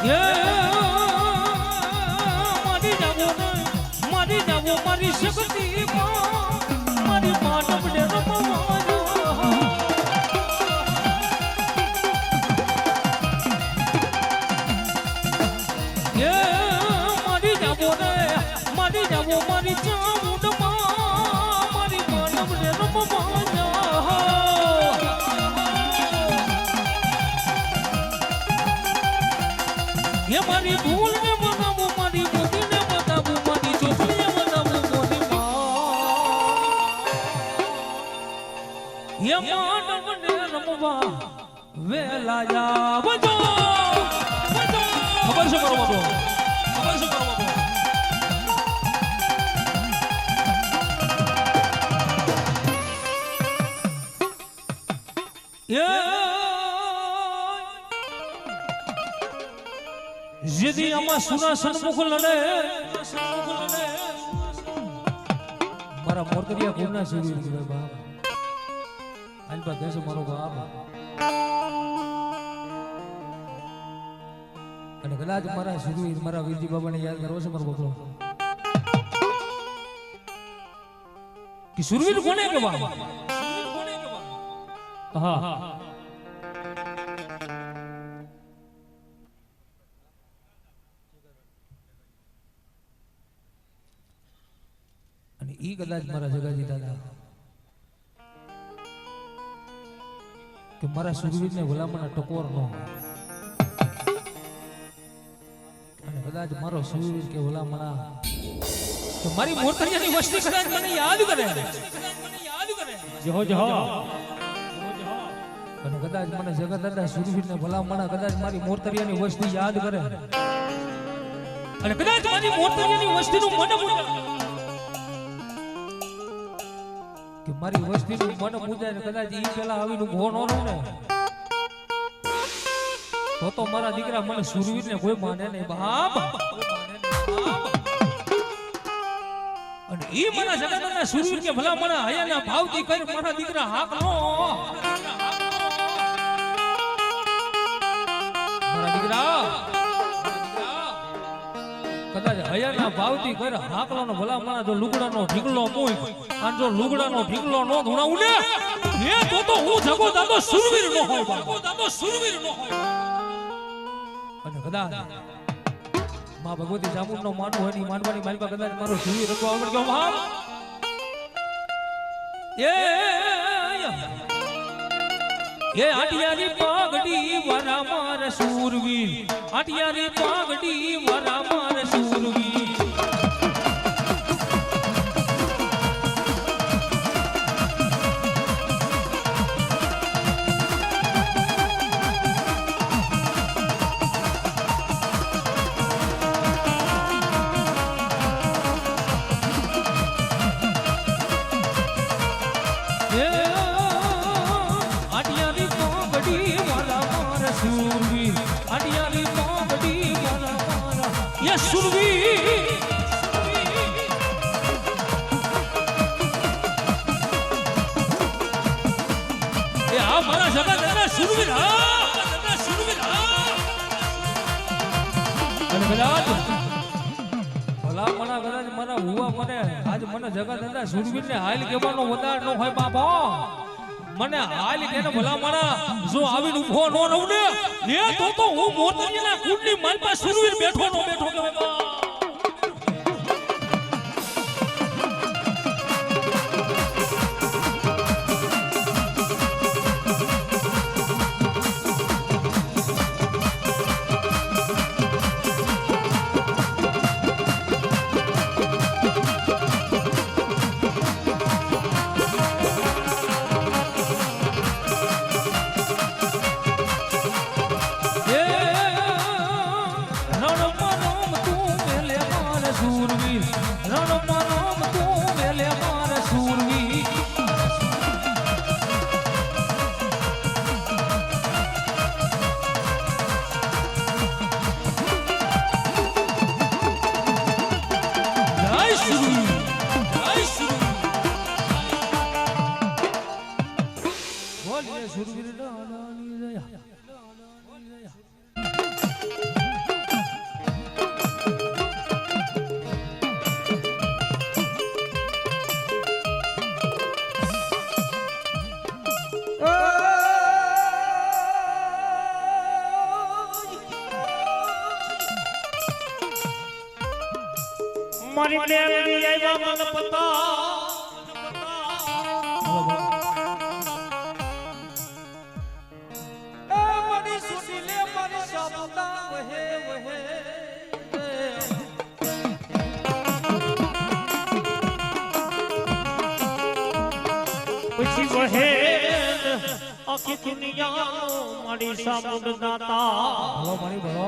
A: એ મારી જાવો મારી શક્તિ મારી માનવને રમવાજો એ મારી જાવો મારી ચામુંડમાં મારી માનવને રમવાજો એ મારી ભૂલને બનાવું મારી બુદ્ધિને બનાવું મારી ચોપડીને બનાવું મોની માં એ માનવને રમવા વેલા જાવજો ખબર છે મારો બાબો ખબર છે મારો બાબો જેથી આમાં સુના સન્મુખ લડે મારા મોરતરિયા ગુના સુરી ગયો બાપ આલબા દેશ મારો બાપ અને કદાચ મારા સુરવીર મારા વીરજી બાબાને યાદ કરવો છે મારો બકરો કે સુરવીર કોને કહેવા હા ઈ કદાચ મારા જગાજી દાદા કે મારા સુરવીરને ભલામણ ટકોર ન અને કદાચ મારો સુરવીર કે ભલામણ કે મારી મોરતરિયાની વસ્તી કદાચ મને યાદ કરે જો અને કદાચ મને જગત દાદા સુરવીરને ભલામણ કદાચ મારી મોરતરિયાની વસ્તી યાદ કરે અને કદાચ મારી મોરતરિયાની વસ્તીનું મને કે મારી વસ્તીનું મન પૂજાય કદાચ ઈ પેલા આવીનું ભો ન રહું ને તો મારા દીકરા મને સુરવીરને કોઈ માને નહીં બાપ અને ઈ મારા જગતના સુરવીર કે ભલા મને હયાના ભાવથી કરી મારા દીકરા હાક નો મારા દીકરા કદાચ હયાના ભાવથી કરે હાકલો નો ભલા મને જો લુગડાનો ઢીકલો મોય અને જો લુગડાનો ઢીકલો નો ધોણાવું ને એ તો હું જગો દાદો સુરવીર નો હોય દાદો સુરવીર નો હોય અને કદાચ માં ભગવતી ચામુંડ નો માનવું હોય ની માનવાની માલિકા કદાચ મારો સુરવીર રખવા આવડ ગયો ભાવ એ આટિયારી પાગડી વરા માર સુરવીર આટિયારી પાગડી વરા માર સુરવીર સુરવીર ને હાલ કેવાનો વધાર ન હોય બાપા મને હાલ કેને ભલા માણા જો આવીને ઉભો ન રહું ને એ તો હું મોરતરિયાના કુંડની માલપા સુરવીર બેઠો કે બાપા
B: મારી મેલડી આવ્યા મને પતા
A: મારી સુટી લે મારી શામુંડા વહે વહે
B: પછી વહે આખી દુનિયા મારી સામુંડ દાતા
A: ભલો મારી ભલો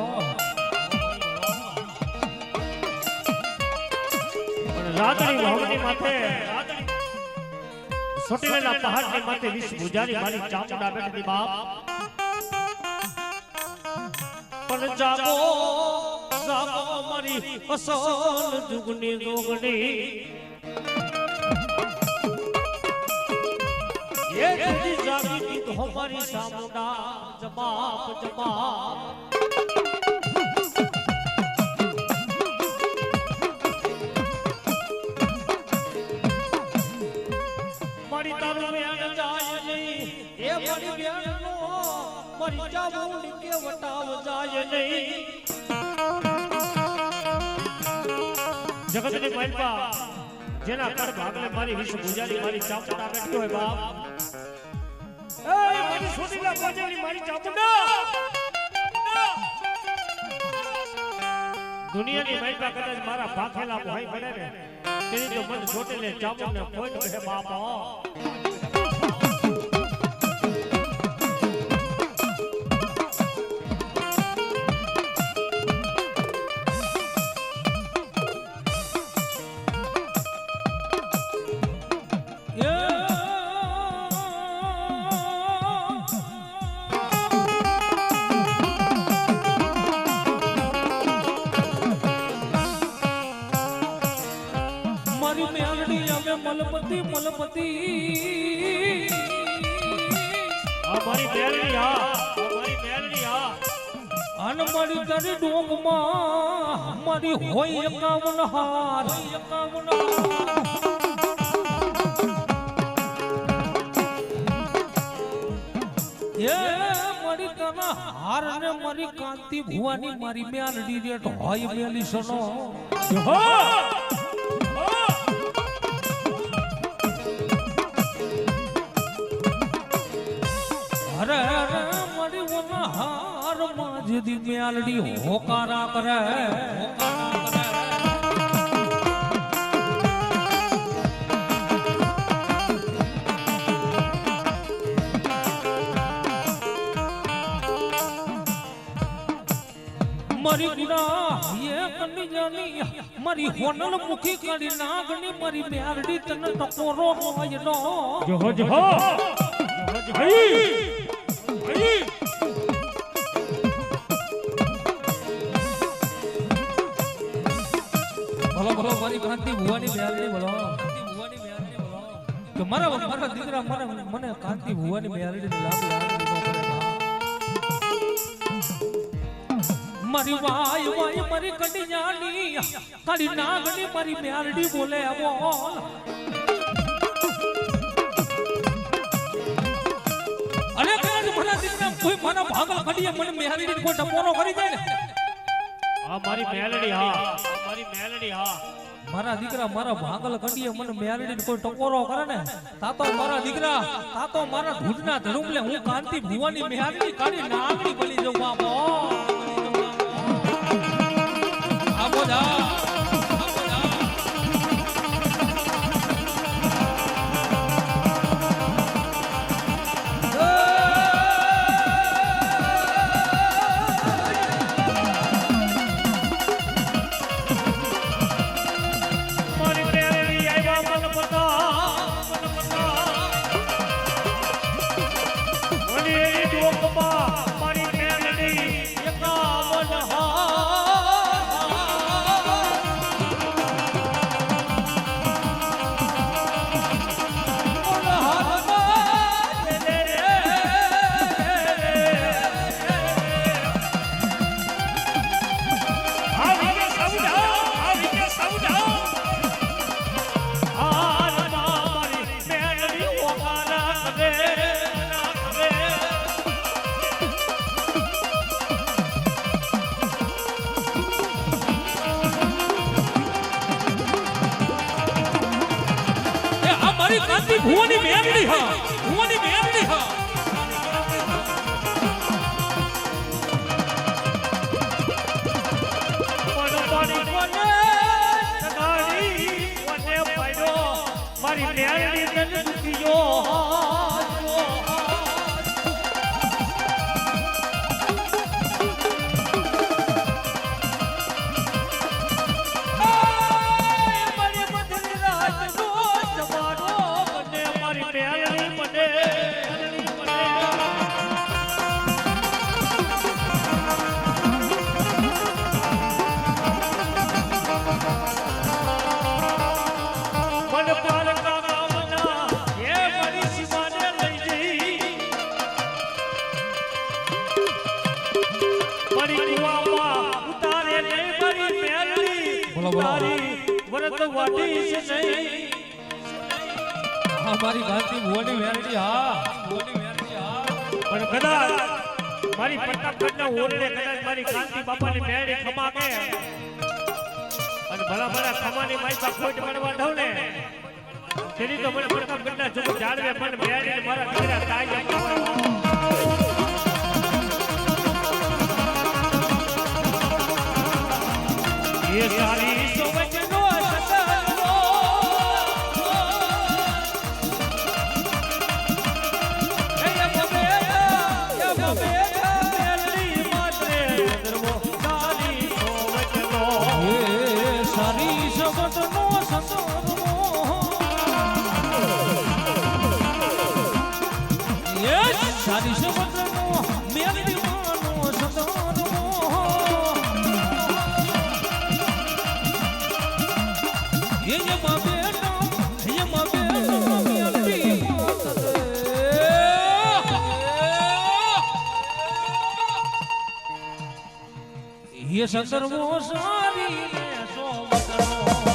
B: રાતની ભવની માથે સોટીલા પહાડની માથે વિશ ગુજારી મારી ચામુંડા બેઠી બાપ પણ જાગો જાગો મારી અસલ જુગની જોગણી ये तुझी जागी की तो हमारी सामुंडा जवाब जवाब मारी तारू में जाए नहीं ये मारी ब्यान नो मारी चामुंडी के वटाव जाए नहीं जगत ने मालपा जेना कर भागले मारी विश्व गुजारी मारी चामुंडा बैठो है बाप મારી સોટીલા પોજેલી મારી ચામુંડા દુનિયાની મૈપા કદાચ મારા ભાખેલા ભાઈ બને ને તેની તો મન સોટેલે ચામુંડને કોઈ કહે બાપા
A: મલપતિ મલપતિ
B: અમારી મેલડી
A: અન મારી તારી ડોંગમાં મારી હોય 51 હાર એ મારી તારા હાર ને મારી કાંતિ ભુવાની મારી મેલડી રેટ હોય મેલી સનો અરે મારી વના હાર માં જેદી મેલડી હોકારા કરે મારી ગુડા એ કન્યાની મારી હોનલ મુખી કાઢી નાગની મારી મેલડી તને ટકોરો હોય નો
B: જોહો
A: ભલો ભલો મારી કાંતિ ભુવાની મેલડી ભલો કે મારા દીકરા મને કાંતિ ભુવાની મેલડી ની લાગ મારી વાય વાય મારી કન્યાની કાળી નાગની મારી મેલડી બોલે બોલ અરે કદાચ મારા દીકરા કોઈ મારા ભાગલ કડીએ મને મેલડી કોઈ ટપોરો કરી દે ને
B: આ મારી મેલડી હા
A: મારા દીકરા મારા ભાગલ કડીએ મને મેલડી કોઈ ટકોરો કરે ને તાતો મારા દીકરા તાતો મારા ધૂળના ધડુમલે હું કાંતિ ભુવાની મેલડી કાળી નાગની બની જઉં બાપો આ બોધા કાંતિ ભુવની મેલડી હા ભુવની મેલડી હા
B: મારી મેલડી તન દુખિયો
A: મારી કાંતિ ભુવની મેલડી હા ભુવની મેલડી હા
B: પણ કદાચ મારી પ્રતાપગઢના ઓરડે કદાચ મારી કાંતિ બાપાની મેલડી ખમા કે અને ભલા ભલા ખમાની મારી પાસે ખોટ મળવા દઉં ને તેની તો મને પ્રતાપગઢના જો જાળવે પણ મેલડી મારા દીકરા તાઈ એ સારી સોવજનો સતનો
A: સારી સમુદ્રનો મેલડી માનો સતનો એમાં બેટા મેલડી એ સંદર્ભો સારી ને સોવતનો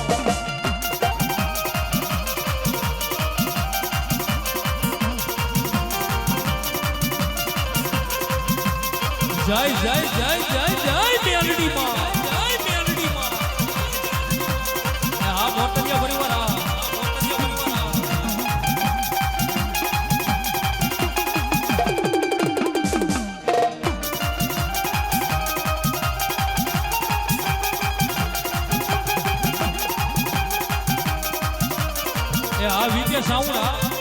A: જય જય જય જય જય મેલડી માં જય મેલડી માં આ મોટલિયા પરિવાર આ મોટલિયા પરિવાર એ આ વિજય સાઉન્ડ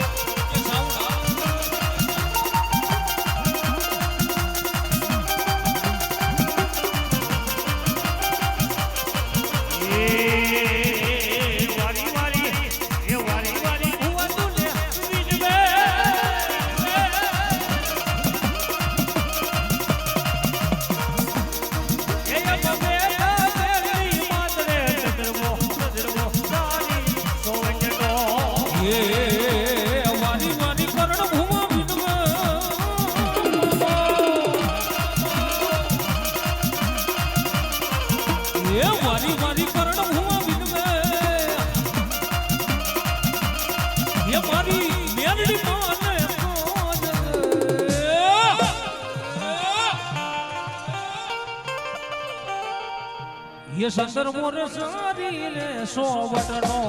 A: ये संदर मोर सारी ले सोवटनो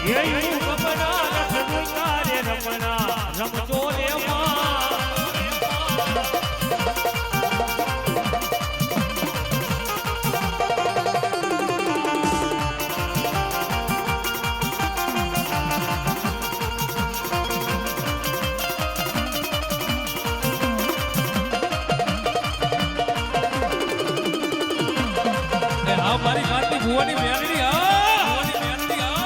B: ये कपड़ा रखना रे रमना रमजो ले
A: મારી કાંતિ ભુવની મેલડી હા ભુવની મેલડી હા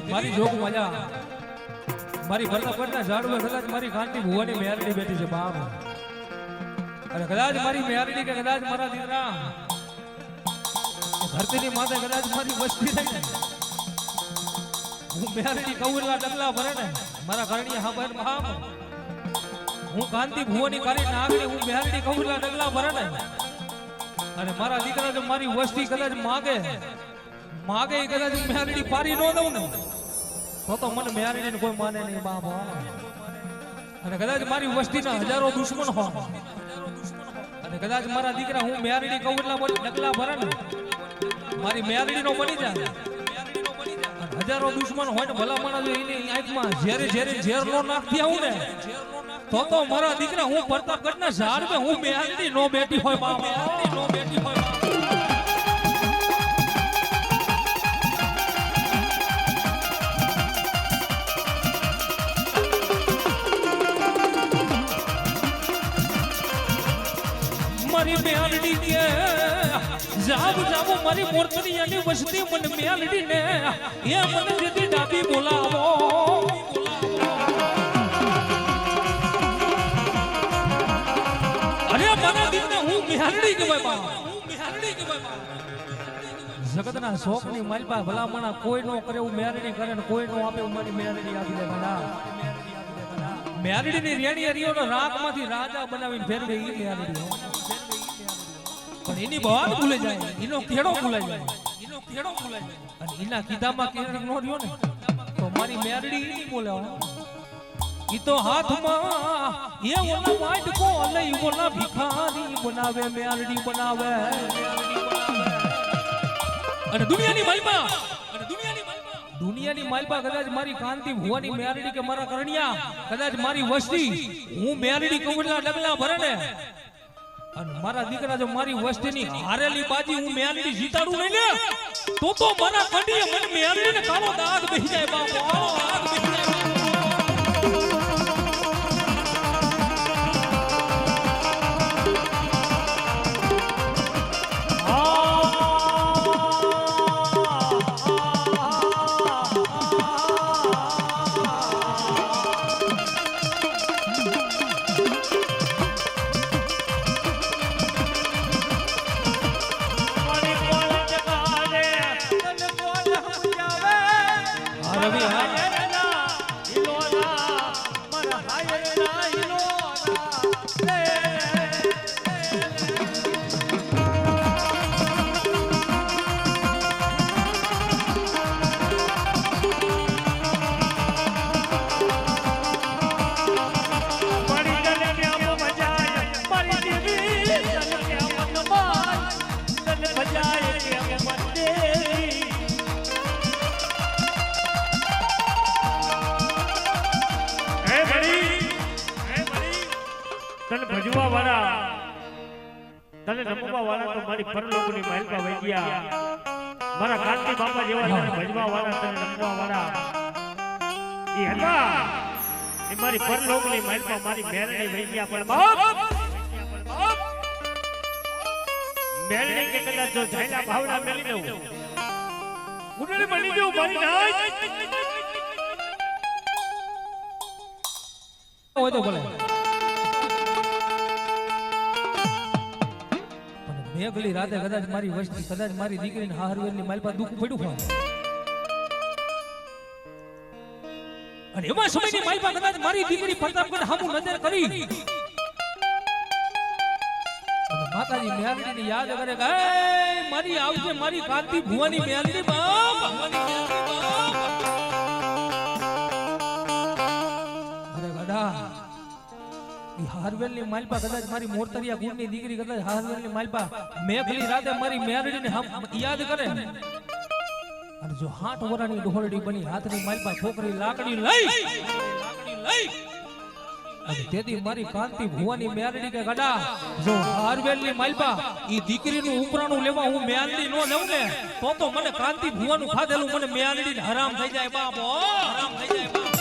A: મારી જોગ મજા મારી ભરતા પડતા ઝાડવે કદાચ મારી કાંતિ ભુવની મેલડી બેઠી છે બાપ અને કદાચ મારી મેલડી કે કદાચ મારા દીકરા ધરતીની માથે કદાચ મારી વસ્તી થઈ ને હું મેલડી કૌરલા ડગલા ભરે ને મારા કરણી હા બહેન મહામ હું કાંતિ ભુવાની કાલી નાગણી હું મેલડી કૌલા ડગલા ભરે ને અને મારા દીકરા જો મારી વસ્તી કદાચ માગે એ કદાચ હું મેલડી પારી ન દઉં ને તો મને મેલડીને કોઈ માને નહીં બાપ. અને કદાચ મારી વસ્તીના હજારો દુશ્મન હોય અને કદાચ મારા દીકરા હું મેલડી કૌલા ડગલા ભરે ને મારી મેલડીનો બની જાય હજારો દુશ્મન હોય ને ભલા માણસ એની આંખમાં ઝેર નો નાખતી આવું ને તો મારા દીકરા હું પ્રતાપગઢના ઝાડ पे હું મેલડી નો બેઠી હોય બાપ નો બેઠી હોય. મારી મેલડી કે જાવ મારી મોરતરિયાની વસ્તી મને મેલડી ને એ મને જેથી ડાબી બોલાવો. અરે મારા દિલને હું મેલડી કહેવાય બા હું મેલડી કહેવાય. જગતના શોખની માલપા ભલામણા કોઈ નો કરે એવું મેલડી કરે ને કોઈ નો આપે એવું મારી મેલડી આપી દે બના. મેલડીની રેણી હરિયોનો રાખમાંથી રાજા બનાવીને ફેરવે ઈ મેલડી પણ એની બહાર ભૂલે જાય એનો કેડો ભૂલાઈ જાય અને એના કીધામાં કેડો નો રહ્યો ને તો મારી મેરડી નહીં બોલે. ઈ તો હાથમાં એ ઓલા વાટકો લઈ ઓલા ભિખારી બનાવે મેરડી બનાવે અને દુનિયાની માલપા કદાચ મારી કાંતિ ભુવાની મેરડી કે મારા કરણિયા કદાચ મારી વસ્તી હું મેરડી કવડલા ડગલા ભરે ને અને મારા દીકરા જો મારી વસ્તીની હારેલી બાજી હું મેલડી જીતાડું નહીં ને તો મારા કડીએ મને મેલડીને કાળો દાગ બેસી જાય બાપો દાગ બેસી જાય.
B: તને ભજવા વાળા તને રમવા વાળા તો મારી પરલોકની માલપા વઈ ગયા. મારા કાંતિ બાપા જેવા તને ભજવા વાળા તને રમવા વાળા ઈ હતા એ મારી પરલોકની માલપા મારી મેરડી વઈ ગયા. પણ બાપ મેરડી કે કદાચ જો જાયલા ભાવના મેલી દઉં ગુડડી બની જઉં મારી નાય
A: હોય તો બોલે મેઘલી રાતે કદાચ મારી વસ્તી કદાચ મારી દીકરીને હારવેલની માલપા દુઃખ પડ્યું હોય અને એમાં સમયની માલપા કદાચ મારી દીકરી પ્રતાપગઢ સામું નજર કરી અને માતાજી મેલડીને યાદ કરે કે મારી આવશે મારી કાંતિ ભુવાની મેલડી બાપ અરે ગડા હારવેલની માલપા કદાચ મારી મોરતરિયા ગુણની દીકરી કદાચ હારવેલની માલપા મેઘલી રાતે મારી મેરડીને યાદ કરે અને જો 8 વરાની ડોહરડી બની હાથની માલપા છોકરી લાકડી લઈ અને તેથી મારી કાંતિ ભુવાની મેરડી કે ગડા જો હારવેલની માલપા ઈ દીકરીનું ઉપરાણું લેવા હું મેરડી નો લઉં ને તો મને કાંતિ ભુવાનું ખાધેલું મને મેરડીને હરામ થઈ જાય બાપો હરામ થઈ જાય બાપો.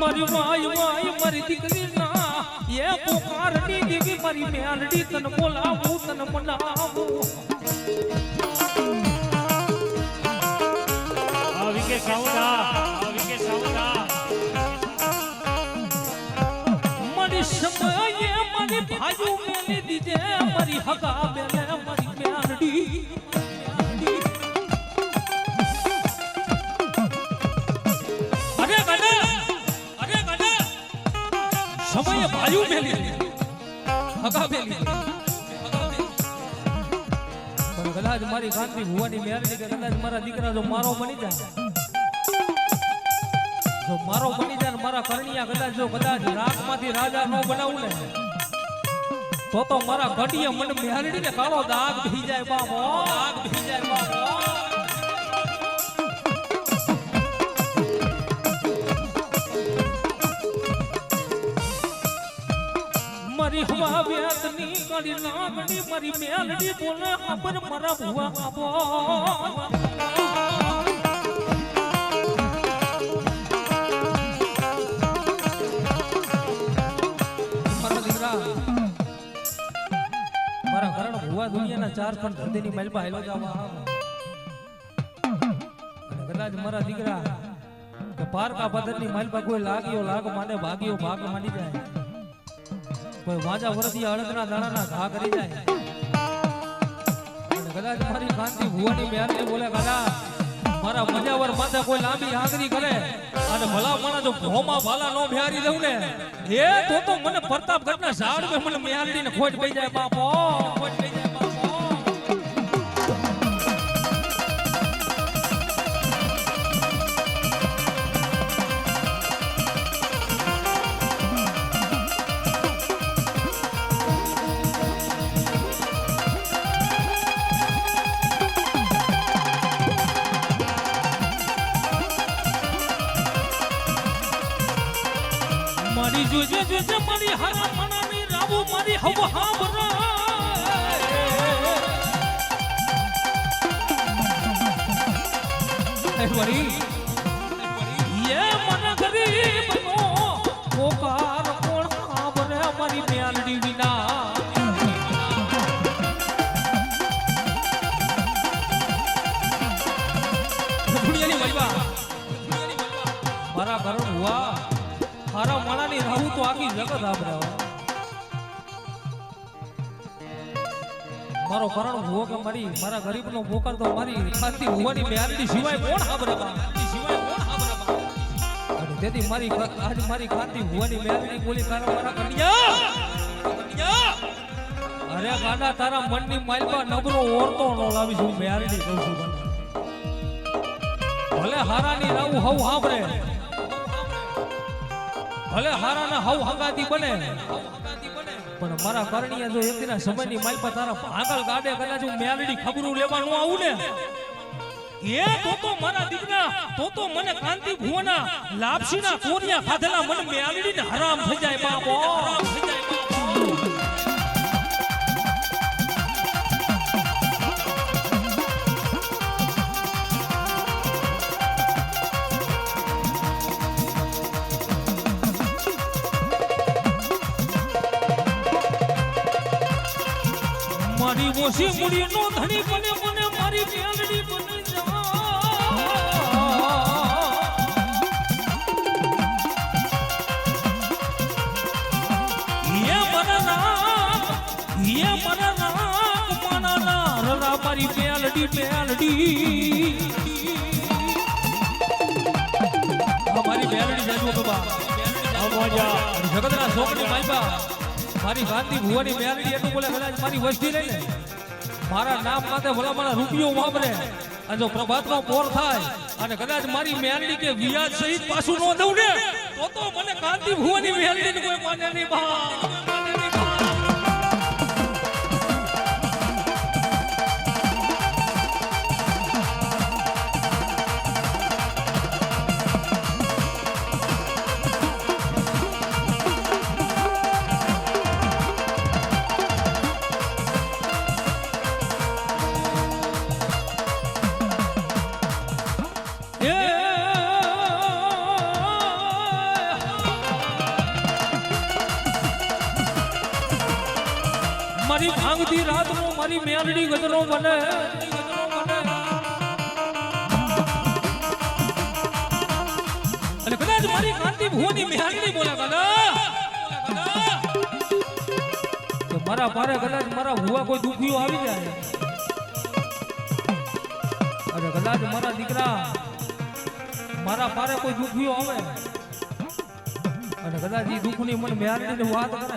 A: મારી વાય મારી દીકરી ના એ પોકારની દેવી મારી મેલડી તન બોલાવું તન મનાવું
B: આવી કે સાઉન્ડા
A: મારી સમયે મારી ભાજુ મેલી દીધે હગા બેલે મારી મેલડી સમય ભાયું મેલી હગા મેલી પણ કદાચ મારી કાંતિ ભુવાની મેરડી કે કદાચ મારા દીકરા જો મારો બની જાય જો મારો બની જાય ને મારા કરણિયા કદાચ રાગમાંથી રાજા નો બનાવું ને તો મારા ઘડીએ મને મેરડી ને કાળો દાગ ભી જાય બાપો દાગ ભી જાય બાપો મારી હવા વ્યાતની કાળી લાગણી મારી મેલડી બોલે ખબર મારા ભુવા આપો મારા દીકરા મારા ઘરણ ભુવા દુનિયાના 4 પણ ધંધેની મહેલમાં હેલો જાવા અને કદાચ મારા દીકરા કે પારકા પથરની મહેલમાં કોઈ લાગ્યો લાગ માને ભાગ્યો ભાગ માની જાય કોઈ વાજા વરદી અળગના દાણાના ઘા કરી જાય અને કદાચ મારી કાંતિ ભુવાની મેરડી બોલે કદાચ મારા મજાવર માથે કોઈ લાંબી આંગળી કરે અને ભલા માણા જો ભોમાં ભાલા નો બિહારી દઉં ને એ તો મને પ્રતાપગઢના ઝાડ મે મને મેરડીને ખોટ પઈ જાય બાપો ખોટ પઈ જાય બાપો મારી જોજે જોજે મારી હારા મનાની રાબુ મારી હવ હાબરા એ વરી યે મન ગરીબ નો પોકાર કોણ હાબરે મારી મેલડી વિના દુનિયાની વૈવા મારા ઘર હુઆ મારા માણાની રાહુ તો આખી જગત આબરાવા મારો કરણ ભુવો કે મારા ગરીબનો પોકાર તો મારી કાંતિ ભુવાની મેરડી સિવાય કોણ આબરાવા અને તેથી આજ મારી કાંતિ ભુવાની મેરડી બોલી તારા મારા કન્યા અરે ગાડા તારા મનની માલપા નબરો ઓરતો નો લાવીશું મેરડી કહું છું ભલે હારાની રાહુ હવ હાબરે ભલે હારાના હવ હંગાતી બને પણ મારા કરણીયા જો એકના સમયની માલપા તારા ભાગલ ગાડે કદાચ હું મેલડી ખબરું લેવાનું આવું ને એ તો મારા દીકરા તો મને કાંતિ ભુવના લાપસીના કોરિયા ખાધેલા મને મેલડીને હરામ થઈ જાય બાપો હરામ થઈ જાય બાપો મારી ઓછી મુડી નો ધણી બને મને મારી મેલડી બને જા યે મનના મનના રરા મારી મેલડી અમારી મેલડી જાજો બાબા આવાજા જગતના સોકડી માઈબા મારી ગાંધી ભુવાની મેલડી એટલું બોલે કદાચ મારી વસ્તી લઈને મારા નામ માથે ભલા મારા રૂપિયો વાપરે અને જો પ્રભાતનો પોર થાય અને કદાચ મારી મેલડી કે વ્યાજ સહિત પાછું ન દઉં ને તો મને ગાંધી ભુવાની મેલડી કોઈ માને નહીં બા મારી ભાંગતી રાતનો મારી મેલડી ગજરો બને અને કદાચ મારી કાંતિ ભુવાની મેલડી બોલે કદાચ મારા પારે કદાચ મારા ભુવા કોઈ દુખીઓ આવી જાય અને કદાચ મારા દીકરા મારા પારે કોઈ દુખીઓ આવે અને કદાચ એ દુઃખની મને મેહારની વાત કરે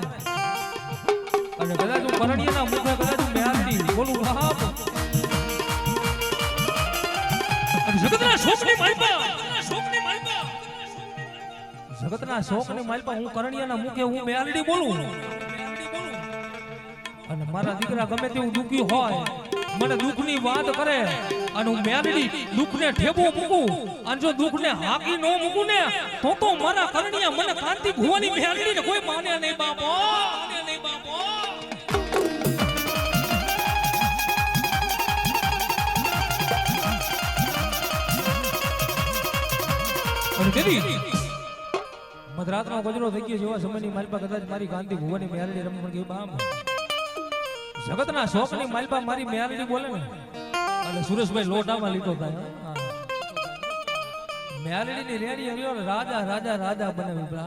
A: અને કદાચ હું કરણીયાના મુખે કદાચ હું મેહારની બોલું બાપ અને જગતના શોકની માલપા જગતના શોકની માલપા હું કરણીયાના મુખે હું મેહારની બોલું અને મારા દીકરા ગમે તેવું દુઃખી હોય મને દુઃખની વાત કરે અને હું મેલડી દુઃખને ઠેબો મૂકું અને જો દુઃખને હાકી ન મૂકું ને તો મારા કરણિયા મને કાંતિ ભુવાની મેલડીને કોઈ માને નહીં બાપો અને કેવી મધરાતનો ગજરો થઈ ગયો જેવા સમયની માલપા કદાચ મારી કાંતિ ભુવાની મેલડી રમણ ગયું બામ જગતના શોકની માલપા મારી મેલડી બોલે ને અને સુરેશભાઈ લોટામાં લીધો થાય મેલડીની રેડી હરિયો રાજા રાજા રાજા બનાવી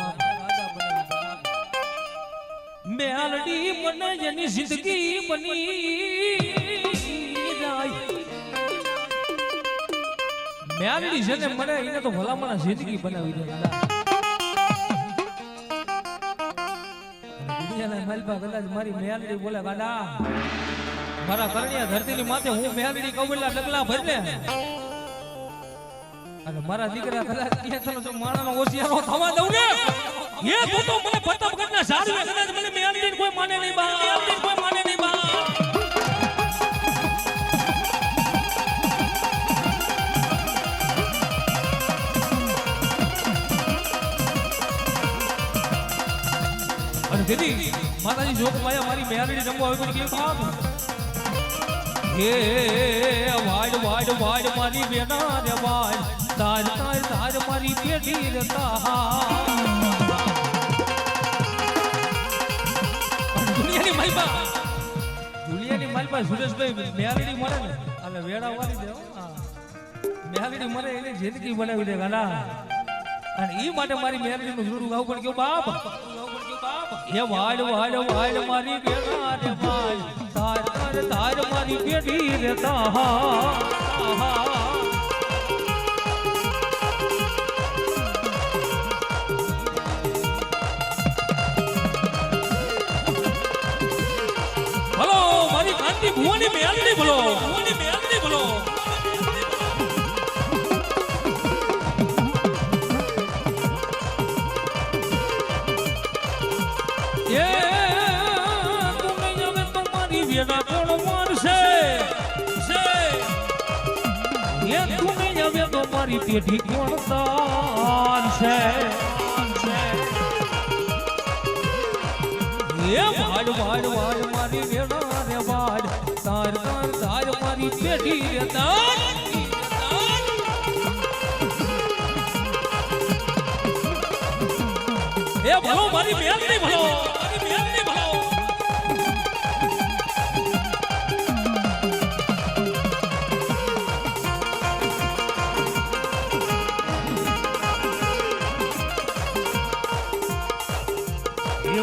A: મેલડી મને જેની જિંદગી બની જાય મેલડી છે ને મને એને તો ભલામણ જિંદગી બનાવી દે દુનિયાના માલપા કદાચ મારી મેલડી બોલે ગાડા મારા કરણિયા ધરતીની માથે હું મેલડી કબૂલા ડગલા ભરને અને મારા દીકરા કદાચ અહીંયા તો માણાનો ઓશિયારો થવા દઉં ને એ તું તો મને પ્રતાપગઢના સારવે કદાચ મને મેલડી કોઈ માને નહીં બા મેલડી કોઈ માને નહીં બા અને દીદી માતાજી જોક માયા મારી મેલડી રમવા આવ્યો કે બાપ એ વાડ વાડ વાડ મારી બેના રે વાડ તાર તાર તાર મારી પેઢી રે દુનિયાની માલપા સુરેશભાઈ મેલડી મળે ને એટલે વેડા વાળી દે મેલડી મળે એને જિંદગી બનાવી દે ગાલા અને ઈ માટે મારી મેલડીનું જોડું ગાવું પણ કેવું બાપ એ વાડ વાડ વાડ મારી બેના રે વાડ તાર તાર તાર મારી પેઢી રે ભલો મારી કાંતિ ભુવાની મેલડી ભલો ભુવાની મેલડી ભલો મારી પેઢી કોણ તાર છે એ વાડ વાડ વાડ મારી વેડા રે વાડ તાર તાર તાર મારી પેઢી રે તાર એ ભલો મારી મેલડી ભલો મારી મેલડી ભલો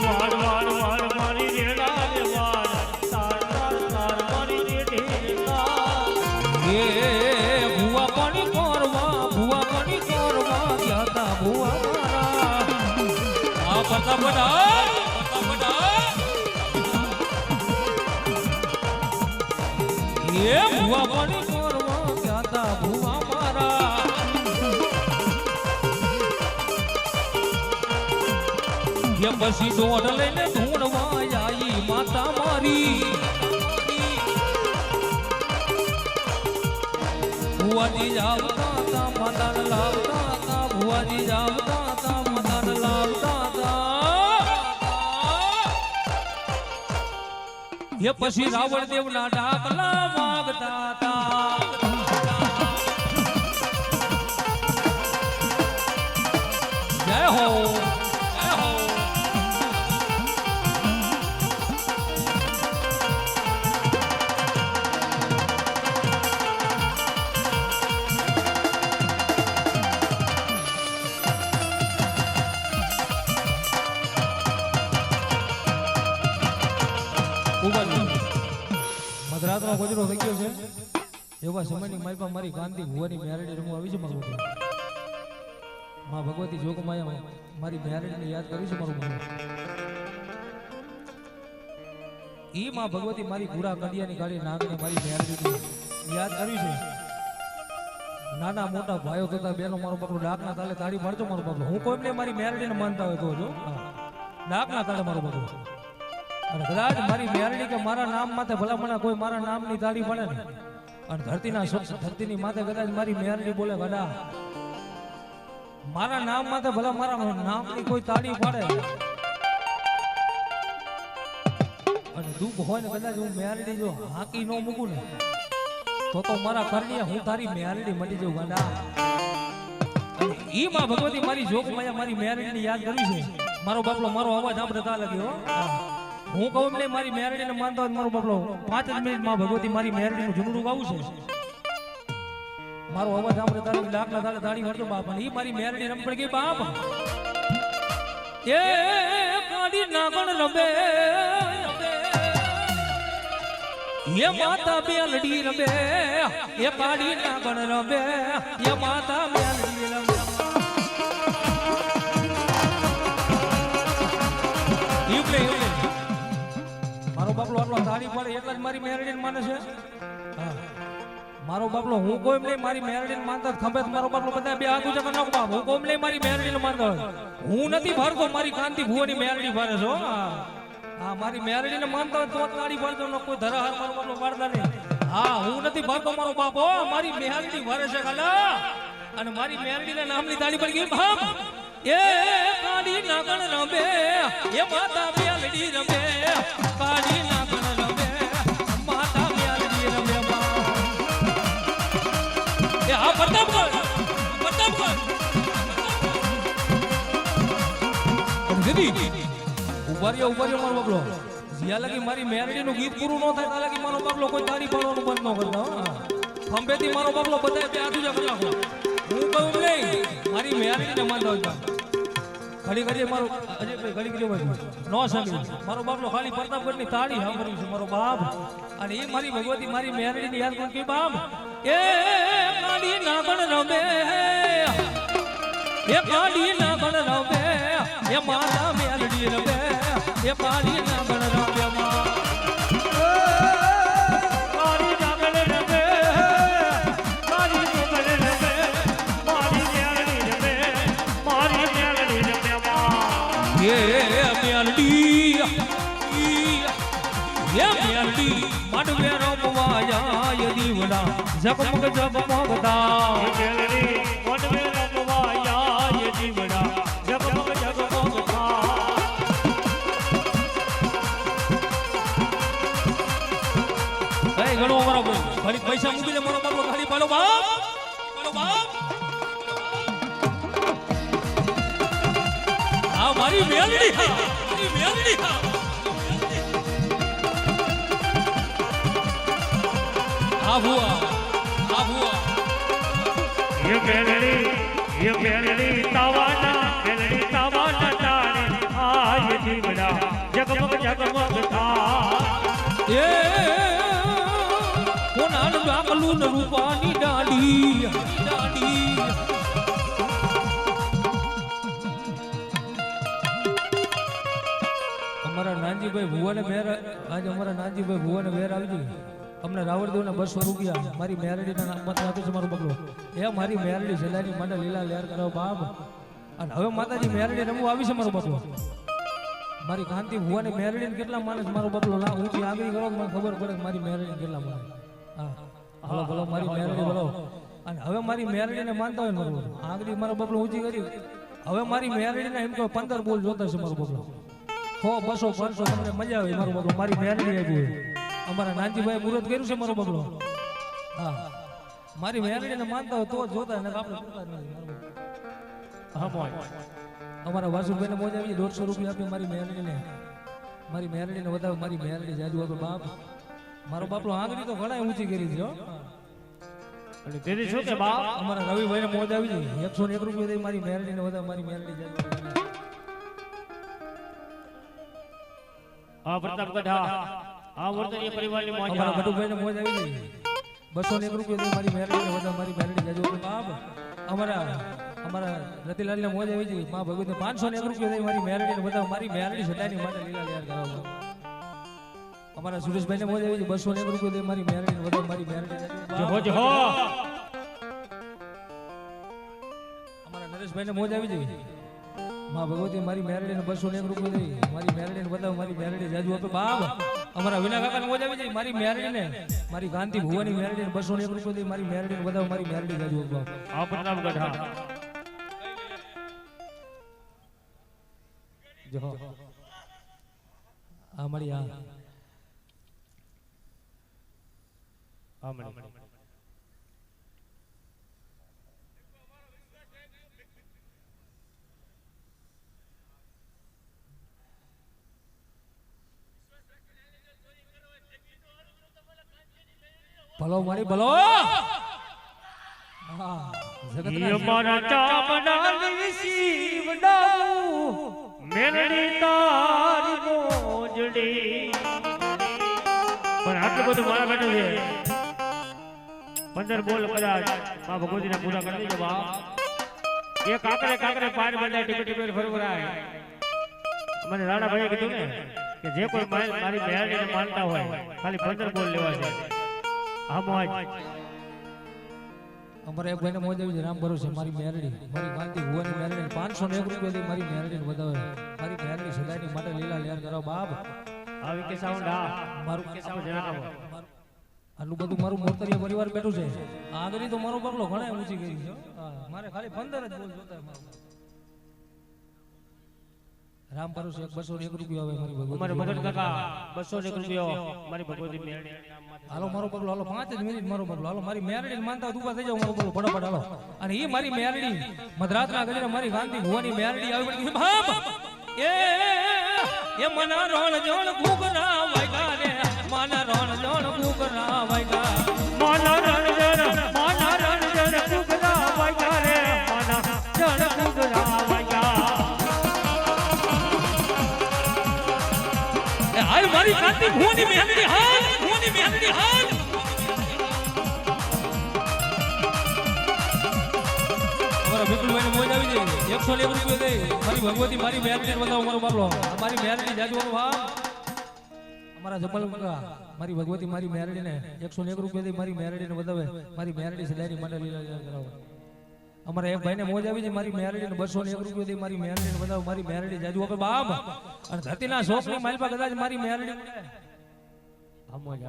B: વાડ વાડ વાડ મારી રેડા રે વાડ તાર તાર તાર મારી રેડી
A: એ ભુવા પાણી કરવા જાતા ભુવા મારા આ પતા એ ભુવા પાણી કરવા જાતા ભુવા મારા એ પછી દોડ લઈને ધૂણવા આવી માતા મારી ભુવાજી જાવતા તા માતાને લાવતા તા ભુવાજી જાવતા તા માતાને લાવતા તા એ પછી રાવણ દેવના ડાકલા વાગતા તા જય હો પૂરો થઈ ગયો છે એવા સમયની મારી પાસે મારી ગાંધી ભુવાની મેરડી રમવા આવી છે મારું બાપુ માં ભગવતી જોગમાયા મારી મેરડીને યાદ કરી છે મારું બાપુ ઈ માં ભગવતી મારી પૂરા કડિયાની ગાડી નાગને મારી મેરડીને યાદ કરી છે નાના મોટા ભાઈઓ તથા બેનો મારો બાપુ ડાકના તાલે તાળી પાડજો મારો બાપુ હું કોઈને મારી મેરડીને માનતા હોય તો જો ડાકના તાળે મારો બાપુ અને કદાચ મારી મેરડી કે મારા નામ માથે ભલા મને કોઈ મારા નામની તાળી પડે ને અને ધરતીની માથે કદાચ મારી મેરડી બોલે ગડા મારા નામ માથે ભલા મારા નામની કોઈ તાળી પાડે અને દુઃખ હોય ને કદાચ હું મેરડી જો હાકી ન મૂકું ને તો મારા કરણીએ હું તારી મેરડી મટી જઉં ગડા અને ઈ માં ભગવતી મારી જોગમાયા મારી મેરડીને યાદ કરી છે મારો બાપલો મારો અવાજ સાંભળતા લાગ્યો હું કહું ને મારી મેરડીને માનતો હોય મારો બાપલો 5 મિનિટમાં ભગવતી મારી મેરડીનું જૂનડું ગાવું છે મારો અવાજ સાંભળતા લાગે લાખના તાળે તાળી વળતો બાપ અને ઈ મારી મેરડી રમપડ ગઈ બાપ એ કાડી નાગણ રમે ये माता बेलडी रमे ये काड़ी नागण रमे ये माता बेलडी रमे ઈવલે મારો બાપલો આટલો તાળી પડે એટલે જ મારી મેરડીને માને છે હા મારો બાપલો હું કોઈ નહીં મારી મેરડીને માનતા ખંભે મારો બાપલો બધા બે હાથ ઊંચા કરી નાખો બાપ હું કોઈ નહીં મારી મેરડીને માનતા હોય હું નથી ભરતો મારી કાંતિ ભુવાની મેરડી ભરે છો હા મારી મેરડીને માનતા હોય તો તાળી પાડતો ન કોઈ ધરાહાર મારો બાપલો પાડતા નહીં હા હું નથી ભરતો મારો બાપો મારી મેરડી ભરે છે ખાલા અને મારી મેરડીના નામની તાળી પડી ગઈ બાપ એ કાળી નાગણ રમે એ માતા બેલડી રમે કાળી નાગણ રમે માતા બેલડી રમે એ હા પ્રતાપગઢ દીદી ઉભાર્યો મારો બાપલો જ્યાં લગી મારી મેરડીનું ગીત પૂરું ન થાય ત્યાં લગી મારો બાપલો કોઈ તાળી પાડવાનું બંધ ન કરતો ખંભેથી મારો બાપલો બધા બે હાથ ઊંચા કરી નાખો હું કહું નહીં મારી મેરડીને માનતા હોય ઘડી મારો અજયભાઈ ઘડી નો સાંભળી મારો બાપલો ખાલી પ્રતાપગઢની તાળી સાંભળ્યું છે મારો બાપ અને એ મારી ભગવતી મારી મેરડીને યાદ કરું કે બાપ એ કાળી નાગણ રમે એ કાળી નાગણ રમે એ માતા મેરડી રમે એ કાળી નાગણ રમે કાળી નાગણ રમે કાળી નાગણ રમે મારી મેરડી રમે મારી મેરડી રમે એ મેરડી માંડવે રમવાયા દીવડા જગમગ જગમગતા મેરડી માંડવે રમવાયા દીવડા જગમગ જગમગતા એ ઘણો અમારો ફરી પૈસા મૂકી દે મારો બાપલો ખાલી પાડો બાપ આ મારી મેલડી આ ભુવા ये मेलडी तावाना ताने आय जीवड़ा जगमग था ए कोनान बाकलू न रूपानी डाडी અમારા નાનજીભાઈ ભુવાને મેર આજ અમારા નાનજીભાઈ ભુવાને મેર આવી ગઈ અમને રાવળદેવના 200 રૂપિયા મારી મેરડીના નામમાંથી આપે છે મારો બગલો એ મારી મેરડી જલાની માટે લીલા લેર કરો બાપ અને હવે માતાજી મેરડી રમવા આવી છે મારો બગલો મારી કાંતિ ભુવાને મેરડીને કેટલા માણસ મારો બગલો ના ઊંચી આગળ કરો મને ખબર પડે મારી મેરડીને કેટલા માણસ હા હાલો ભલો મારી મેરડી બોલો અને હવે મારી મેરડીને માનતા હોય મારો આગળ મારો બગલો ઊંચી કરી હવે મારી મેરડીને એમ કહો 15 બોલ જોતા છે મારો બગલો 100 200 500 તમને મજા આવે મારો બગલો મારી મેરડી આવી અમારા નાનજીભાઈ મુરત કર્યું છે મારો બગલો હા મારી મેરડીને માનતા હોય તો જોતા ને આપણે જોતા નથી હા મોય અમારા વાસુભાઈને મોજ આવી 150 રૂપિયા આપી મારી મેરડીને વધારે મારી મેરડી જાજુ આપે બાપ મારો બાપલો આંગળી તો ઘણા ઊંચી કરી છે અને તેની શું કે બાપ અમારા રવિભાઈને મોજ આવી છે 101 રૂપિયા દઈ મારી મેરડીને વધારે મારી મેરડી જાજુ હા પ્રતાપગઢ હા
B: આ મોરતરિયા પરિવારની મોજ
A: અમારા બટુભાઈને મોજ આવી ગઈ 201 રૂપિયા દે મારી મેરડીને વધાવ મારી મેરડી જાજો કે બાપ અમારા રતિલાલને મોજ આવી ગઈ માં ભગવતી 501 રૂપિયા દે મારી મેરડીને વધાવ મારી મેરડી સદાની માટે લીલા લેર કરાવો અમારા સુરેશભાઈને મોજ આવી ગઈ 201 રૂપિયા દે મારી મેરડીને વધાવ મારી મેરડી જાજો
B: જો હો
A: અમારા નરેશભાઈને મોજ આવી ગઈ માં ભગવતી મારી મેરડીને 201 રૂપિયા દે મારી મેરડીને વધાવ મારી મેરડી જાજો આપે બાપ અમારા વિના કાકાને મોજ આવી જાય મારી મેરડીને મારી ગાંધી ભુવાની મેરડીને 201 રૂપિયા દે મારી મેરડીને વધાવ મારી મેરડી જાજો બાપ
B: આ પ્રતાપગઢ હા
A: જો આ મળી આ
B: મળી
A: ભલો મારી ભલો
B: મારા ચામડાની શિવડાવું મેલડી તારી મોજડી પણ આટલું બધું મારા બેઠું છે 15 બોલ કદાચ માં ભગવતીને પૂરા કરી દેજો બાપ એ કાકરે પાર બંધાય ટીપે ટીપે ફરવરાય મને રાણાભાઈએ કીધું ને કે જે કોઈ મારી મેલડીને માનતા હોય ખાલી 15 બોલ લેવા છે આ મોજ
A: અમારે એક ભાઈને મોજ આવી છે રામ ભરોસે મારી મેરડી મારી ગાંધી ભુવાની મેરડી 501 રૂપિયા દે મારી મેરડીને વધાવે મારી મેરડી સદાની માટે લીલા લેર કરો બાપ
B: આવી કે સાઉન્ડ આ
A: મારું
B: કે સાઉન્ડ જણાવો
A: આટલું બધું મારું મોરતરિયા પરિવાર બેઠું છે આગળ તો મારો પગલો ઘણા ઊંચી ગઈ છે મારે ખાલી 15 જ બોલ જોતા મારું રામ ભરોસે 201 રૂપિયા આવે મારી ભગવતી
B: અમારે ભગત કાકા 201 રૂપિયા મારી ભગવતી મેરડી
A: હાલો મારો પગલો હાલો 5 જ મિનિટ મારો પગલો હાલો મારી મેરડી માનતા ઉભા થઈ જાવ મારો પગલો ફટાફટ હાલો અને ઈ મારી મેરડી મધરાતના ગજરે મારી ગાંધી ભુવાની મેરડી આવી પડી બાપ એ મના રોણ જોણ ઘૂઘરા વાગ્યા રે મના રોણ જોણ ઘૂઘરા વાગ્યા
B: માના રણ જણ ઘૂઘરા વાગ્યા રે માના જણ ઘૂઘરા વાગ્યા
A: એ હાલ મારી ગાંધી ભુવાની મેરડી હાલ ભુવાની મેરડી હાલ અમારા વિપુલભાઈને મોજ આવી જાય 101 રૂપિયા દે મારી ભગવતી મારી મેરડી વધાવો મારો બાપલો મારી મેરડી જાજુ વાહ અમારા જબલ મારી ભગવતી મારી મેરડીને 101 રૂપિયા દે મારી મેરડીને વધાવે મારી મેરડી સદાની માટે લીલા કરાવો અમારા એક ભાઈને મોજ આવી જાય મારી મેરડીને 201 રૂપિયા દે મારી મેરડીને વધાવે મારી મેરડી જાજુ આપે બાપ અને ધરતીના શોખની માલપા કદાચ મારી મેરડી આ મોજ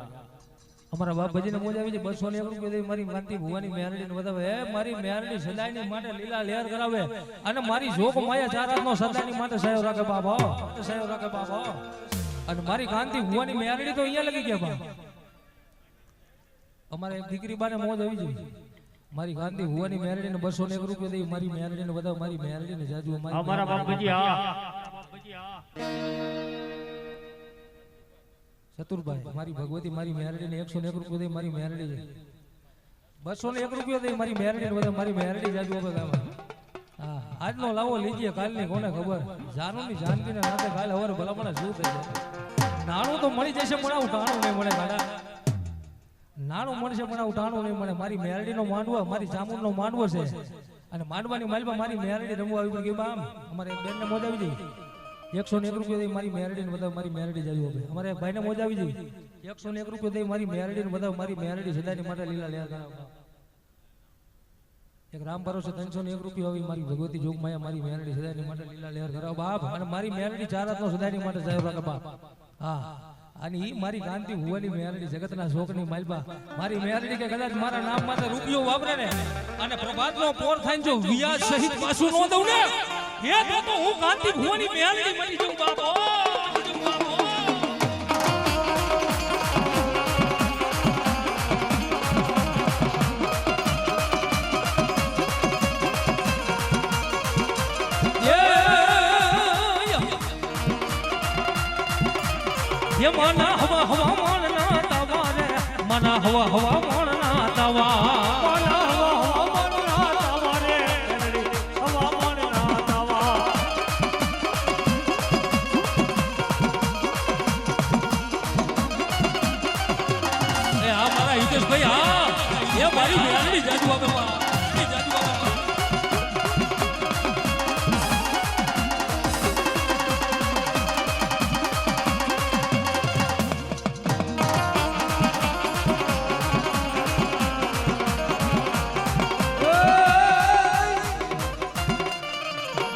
A: અમારા બાપ ભજીને મોજ આવી જાય 201 રૂપિયા દે મારી ગાંધી ભુવાની મેરડીને વધાવે હે મારી મેરડી સદાની માટે લીલા લેર કરાવે અને મારી જોગ માયા ચાર હાથનો સદાની માટે સાયો રાખે બાબા સાયો રાખે બાબા અને મારી ગાંધી ભુવાની મેરડી તો અહીંયા લગી ગયા બા અમારે એક દીકરી બાને મોજ આવી જાય મારી ગાંધી ભુવાની મેરડીને 201 રૂપિયા દે મારી મેરડીને વધાવે મારી મેરડીને જાજુ
B: અમારા બાપજી હા
A: ચતુરભાઈ મારી ભગવતી મારી મેરડીને 101 રૂપિયા દે મારી મેરડી 201 રૂપિયા દે મારી મેરડીને વધાવે મારી મેરડી જાજુ આપે ગામ હા આજનો લાવો લીજીએ કાલની કોને ખબર જાનુની જાનકીને રાતે કાલ હવારે ભલામણ શું થઈ જાય નાણું તો મળી જશે પણ આવું ટાણું નહીં મળે ગાડા નાણું મળશે પણ આવું ટાણું નહીં મળે મારી મેરડીનો માંડવો મારી ચામુંડનો માંડવો છે અને માંડવાની માલમાં મારી મેરડી રમવા આવી ગઈ બામ અમારે એક બેનને મોજ આવી ગઈ 101 રૂપિયા દે મારી મેરડીને વધાવે મારી મેરડી જાજુ આપે અમારે એક ભાઈને મોજ આવી ગઈ 101 રૂપિયા દે મારી મેરડીને વધાવે મારી મેરડી સદાની માટે લીલા લેર કરાવો એક રામ ભરોસે 301 રૂપિયા આવી મારી ભગવતી જોગ માયા મારી મેરડી સદાની માટે લીલા લેર કરાવો બાપ અને મારી મેરડી ચાર હાથનો સદાની માટે સાહેબ રાખે બાપ હા અને ઈ મારી ગાંધી ભુવાની મેરડી જગતના શોકની માલબા મારી મેરડી કે કદાચ મારા નામ માટે રૂપિયો વાપરે ને અને પ્રભાતનો પોર થાય જો વ્યાજ સહિત પાછું નો દઉં ને હે તો હું ગાંધી ભુવાની મેરડી મરી જઉં બાપો ये मना हवा हवा मानना तवा रे मना हवा हवा मानना तवा
B: મના હવા હવા માનના તવા રે હવા માનના તવા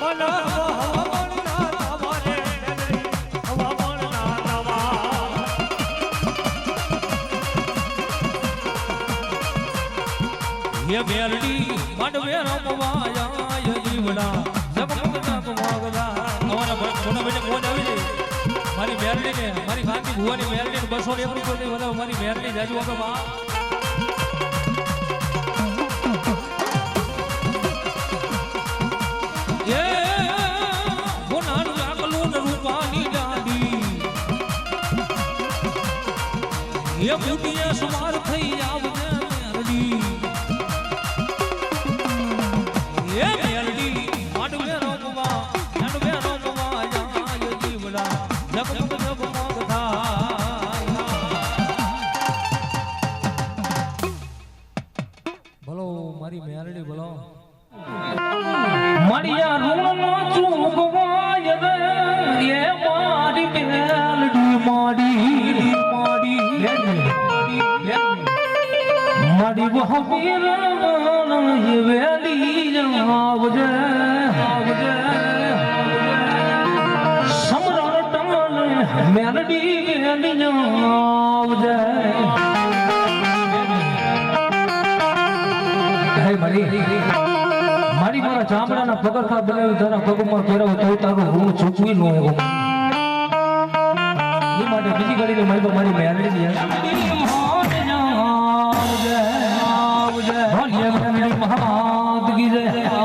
B: મન હવામાનના નવા રે મેલડી હવામાનના નવા
A: ये मेलडी माडवे रमवाया जीवड़ा जगमग जगमगदा हमारा कोना बेटे कोण આવી છે મારી મેલડી ને મારી ખાતી ભુવાની મેલડી ને 201 રૂપિયા દે વધારે મારી મેલડી જાજુ આપે માં એ કોનાનું લાકલું ને રૂપાની દાડી એ બુટીએ સુમાર થઈ આવજે મેલડી ये मेलडी माडवे रोमवा जाय जीवड़ा जगमग जगमग थाया बोलो मारी मेलडी बोलो मारिया रूनो चूगवाय रे ये मारी मेलडी माडी वहबीर ये वेली आवजे समरण टंगले मेलडी वेली आवजे હે મારી મારા ચામડાના પગરખા બનાવી તારા પગમાં પહેરાવ તો તારું હું ચૂકવી નો એવો એ માટે બીજી ઘડીને મારી મેલડી આવજે આવજે આવજે મહારાજ કી જય